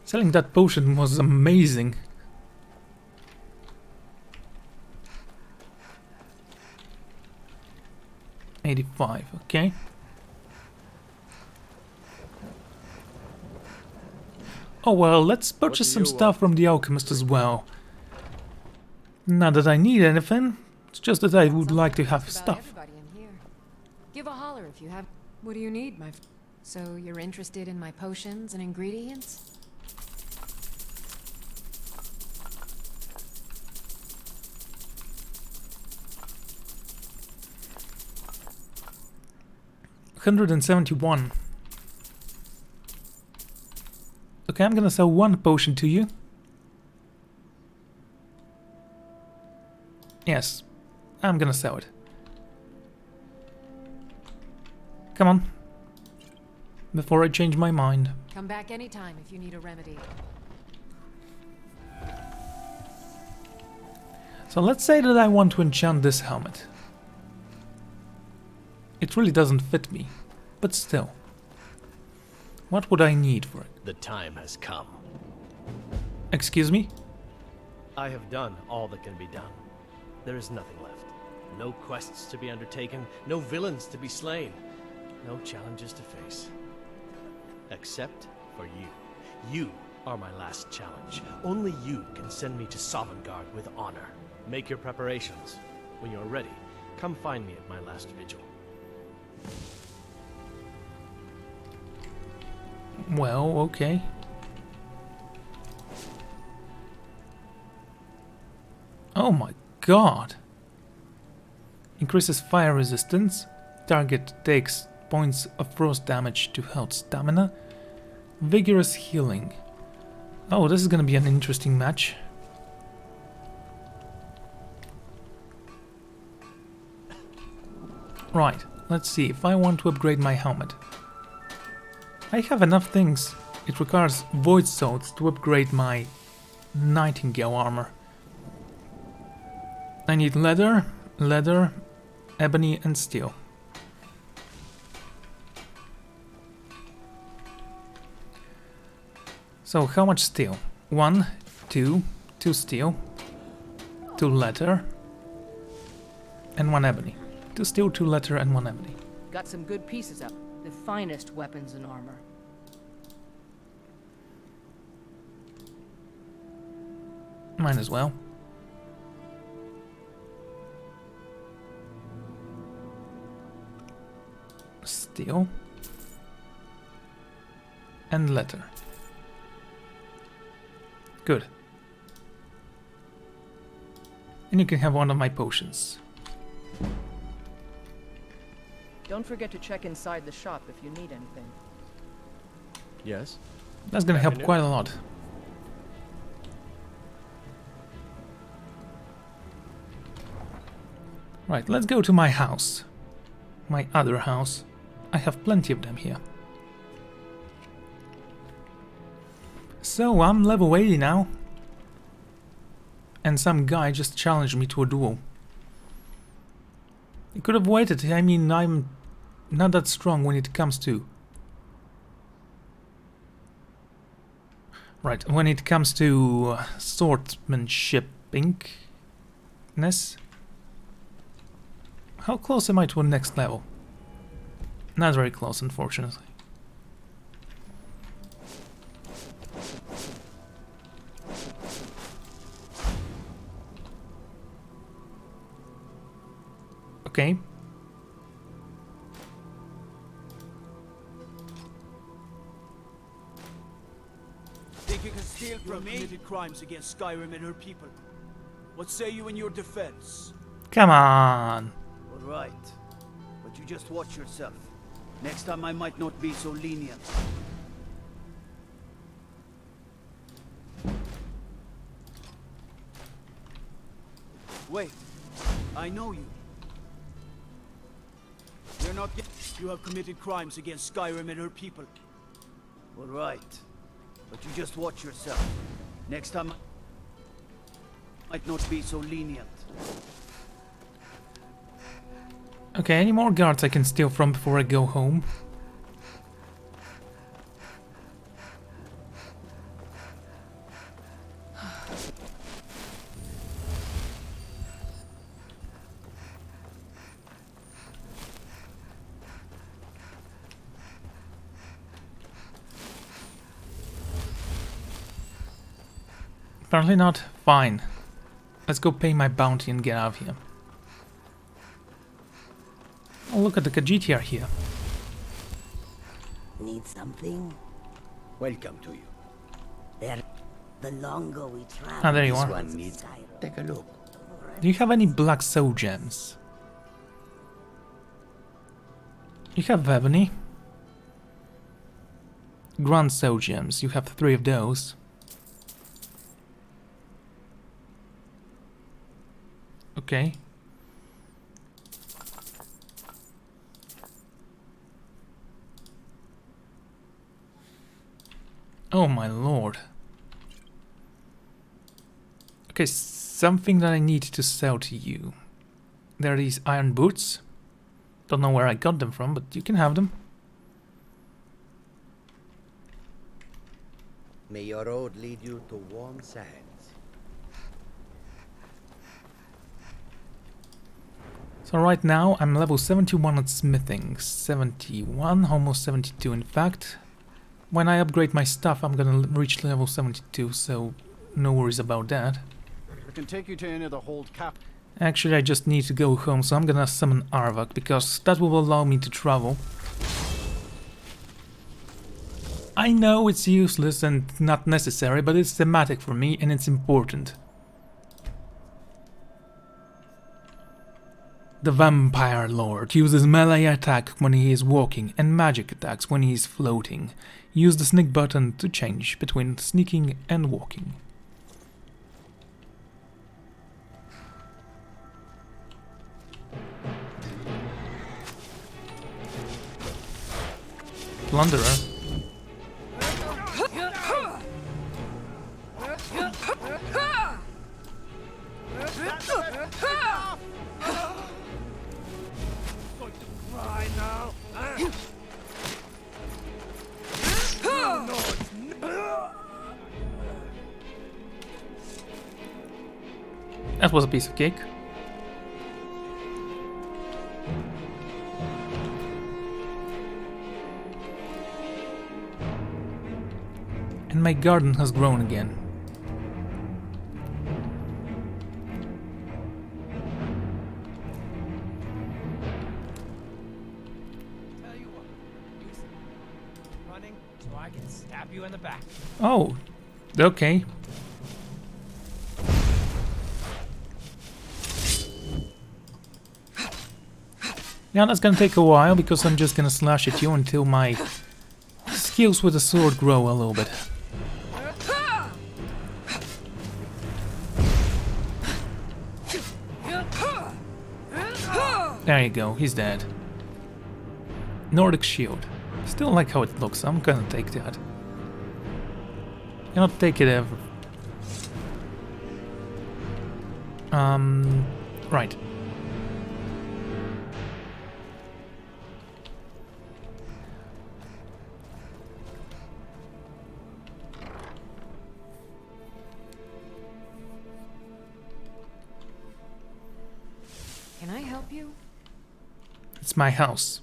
Selling that potion was amazing. $85, okay. Oh well, let's purchase some stuff from the alchemist as well. Not that I need anything, it's just that I would like to have stuff. Give a holler if you have. What do you need, my? So you're interested in my potions and ingredients? $171. Okay, I'm gonna sell one potion to you. Yes, I'm gonna sell it. Come on. Before I change my mind. Come back anytime if you need a remedy. So let's say that I want to enchant this helmet. It really doesn't fit me, but still. What would I need for it? The time has come. Excuse me? I have done all that can be done. There is nothing left. No quests to be undertaken, no villains to be slain, no challenges to face. Except for you. You are my last challenge. Only you can send me to Sovngarde with honor. Make your preparations. When you're ready, come find me at my last vigil. Well, okay. Oh my god. Increases fire resistance. Target takes points of frost damage to health stamina. Vigorous healing. Oh, this is gonna be an interesting match. Right, let's see if I want to upgrade my helmet. I have enough things. It requires void swords to upgrade my nightingale armor. I need leather, ebony and steel. So how much steel? 1, 2 steel, 2 leather, and 1 ebony. 2 steel, 2 leather, and 1 ebony. Got some good pieces up. The finest weapons and armor. Mine as well. Steel. And leather. Good. And you can have one of my potions. Don't forget to check inside the shop if you need anything. Yes? That's gonna help quite a lot. Right, let's go to my house. My other house. I have plenty of them here. So, I'm level 80 now. And some guy just challenged me to a duel. He could have waited. I mean, I'm not that strong when it comes to... Right, when it comes to swordsmanship-ness. How close am I to a next level? Not very close, unfortunately. Okay, You have committed crimes against Skyrim and her people. What say you in your defense? Come on. All right, but you just watch yourself. Next time I might not be so lenient. Wait, I know you. You're not. You have committed crimes against Skyrim and her people. All right, but you just watch yourself. Next time I might not be so lenient. Okay, any more guards I can steal from before I go home? Apparently not. Fine. Let's go pay my bounty and get out of here. Oh, look at the Khajiit here. Need something? Welcome to you. There. The longer we travel, Ah, there you This are. one needs. Take a look. Do you have any black soul gems? You have ebony. Grand soul gems. You have 3 of those. Okay. Oh my lord. Okay, something that I need to sell to you. There are these iron boots. Don't know where I got them from, but you can have them. May your road lead you to warm sands. So right now I'm level 71 at smithing. 71, almost 72 in fact. When I upgrade my stuff I'm gonna reach level 72, so no worries about that. I can take you to any of the hold cap. Actually I just need to go home, so I'm gonna summon Arvak, because that will allow me to travel. I know it's useless and not necessary, but it's thematic for me and it's important. The Vampire Lord uses melee attack when he is walking and magic attacks when he is floating. Use the sneak button to change between sneaking and walking. Plunderer. That was a piece of cake. And my garden has grown again. Tell you what, running so I can stab you in the back. Oh, okay. Yeah, that's gonna take a while because I'm just gonna slash at you until my skills with the sword grow a little bit. There you go, he's dead. Nordic shield. Still like how it looks, I'm gonna take that. Cannot take it ever. Right. Can I help you? It's my house.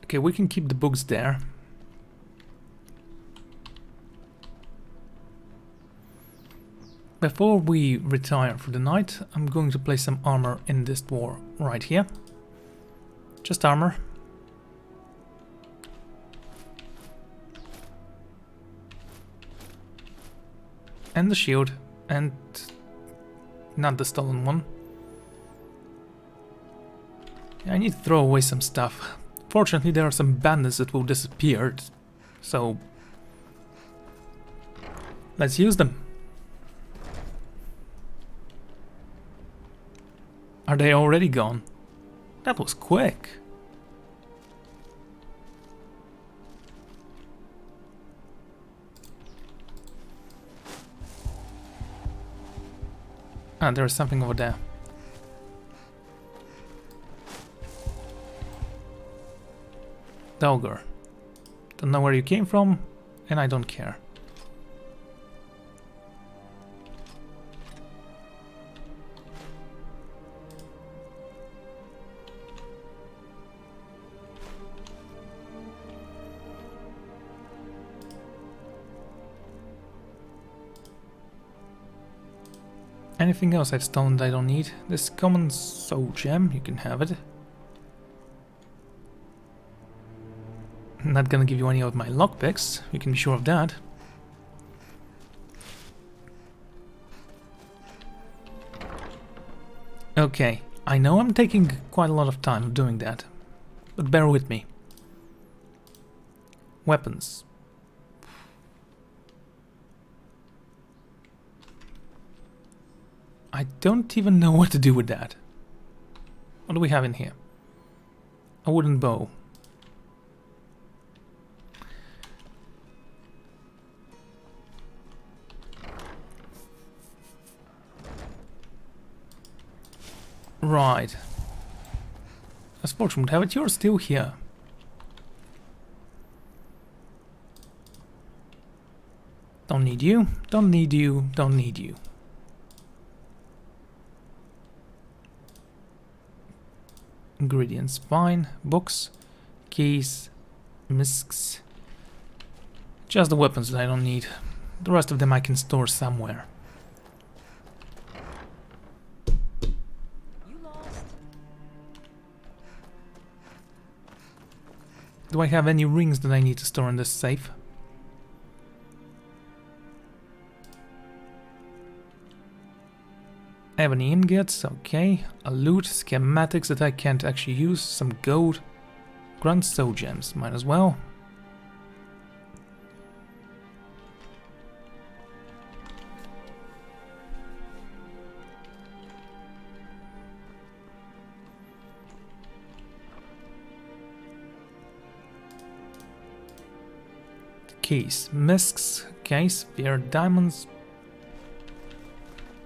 Okay, we can keep the books there. Before we retire for the night, I'm going to place some armor in this door right here. Just armor, And the shield. And not the stolen one. I need to throw away some stuff. Fortunately, there are some bandits that will disappear. So let's use them. Are they already gone? That was quick. Ah, there is something over there. Dogger. Don't know where you came from, and I don't care. Anything else I've stolen that I don't need? This common soul gem, you can have it. I'm not gonna give you any of my lockpicks, you can be sure of that. Okay, I know I'm taking quite a lot of time doing that, but bear with me. Weapons. I don't even know what to do with that. What do we have in here? A wooden bow. Right. As fortune would have it, you're still here. Don't need you, don't need you, don't need you. Ingredients, fine. Books, keys, misks. Just the weapons that I don't need. The rest of them I can store somewhere. Do I have any rings that I need to store in this safe? Ebony ingots, okay. A loot, schematics that I can't actually use, some gold. Grunt soul gems, might as well. Keys, misks, okay, sphere diamonds.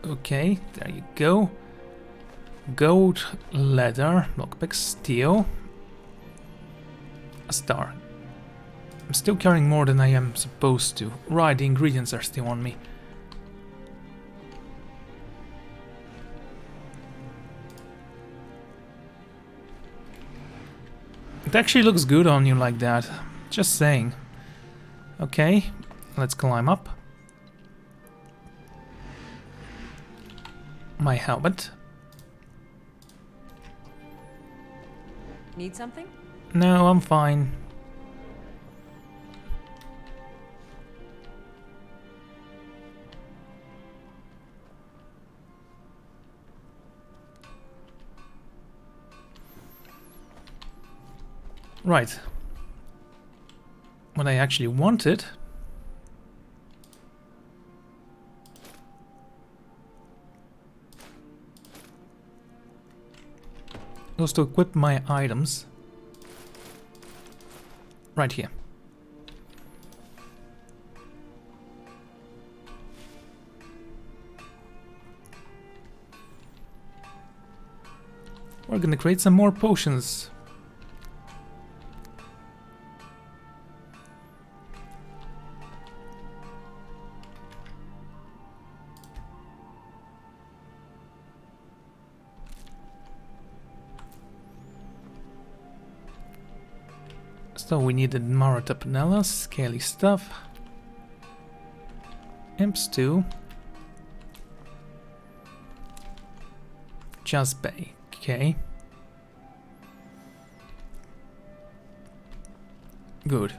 Okay, there you go. Gold, leather, lockpick, steel. A star. I'm still carrying more than I am supposed to. Right, the ingredients are still on me. It actually looks good on you like that. Just saying. Okay, let's climb up. My helmet. Need something? No, I'm fine. Right. What I actually wanted was to equip my items right here. We're gonna create some more potions. So we needed Maratapanella, scaly stuff. Imps too. Jazbay, okay. Good.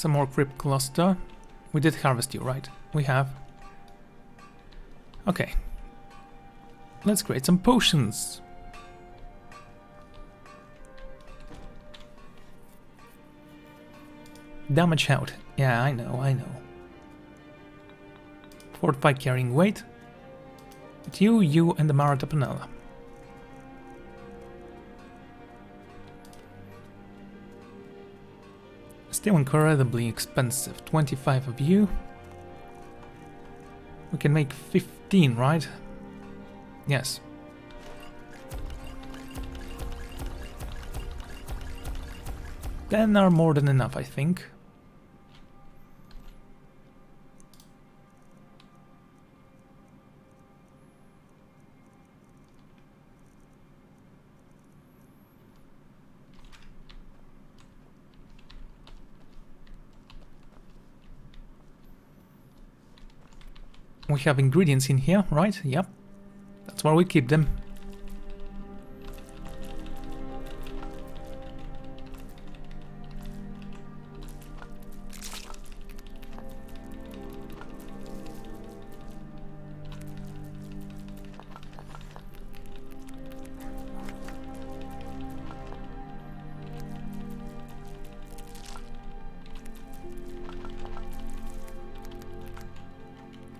Some more crypt cluster. We did harvest you, right? We have. Okay. Let's create some potions. Damage out. Yeah, I know. Fortified carrying weight. But you and the Mara Tapanella. Still incredibly expensive. 25 of you. We can make 15, right? Yes. Then are more than enough, I think. We have ingredients in here, right? Yep. That's where we keep them.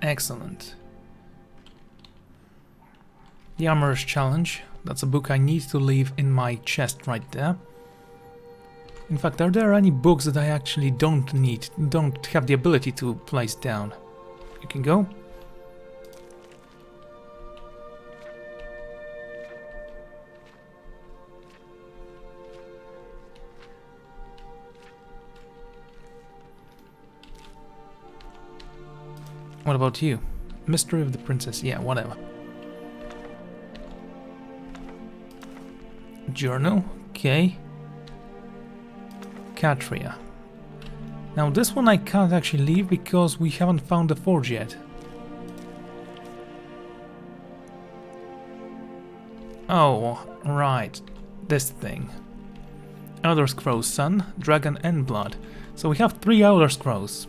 Excellent. The Armorer's Challenge. That's a book I need to leave in my chest right there. In fact, are there any books that I actually don't have the ability to place down? You can go. What about you? Mystery of the Princess, yeah, whatever. Journal, okay. Catria. Now this one I can't actually leave because we haven't found the forge yet. Oh, right. This thing. Elder Scrolls Sun, Dragon and Blood. So we have 3 Elder Scrolls.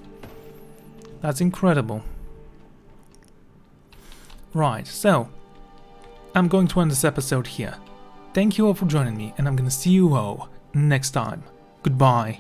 That's incredible. Right, so I'm going to end this episode here. Thank you all for joining me, and I'm gonna see you all next time. Goodbye.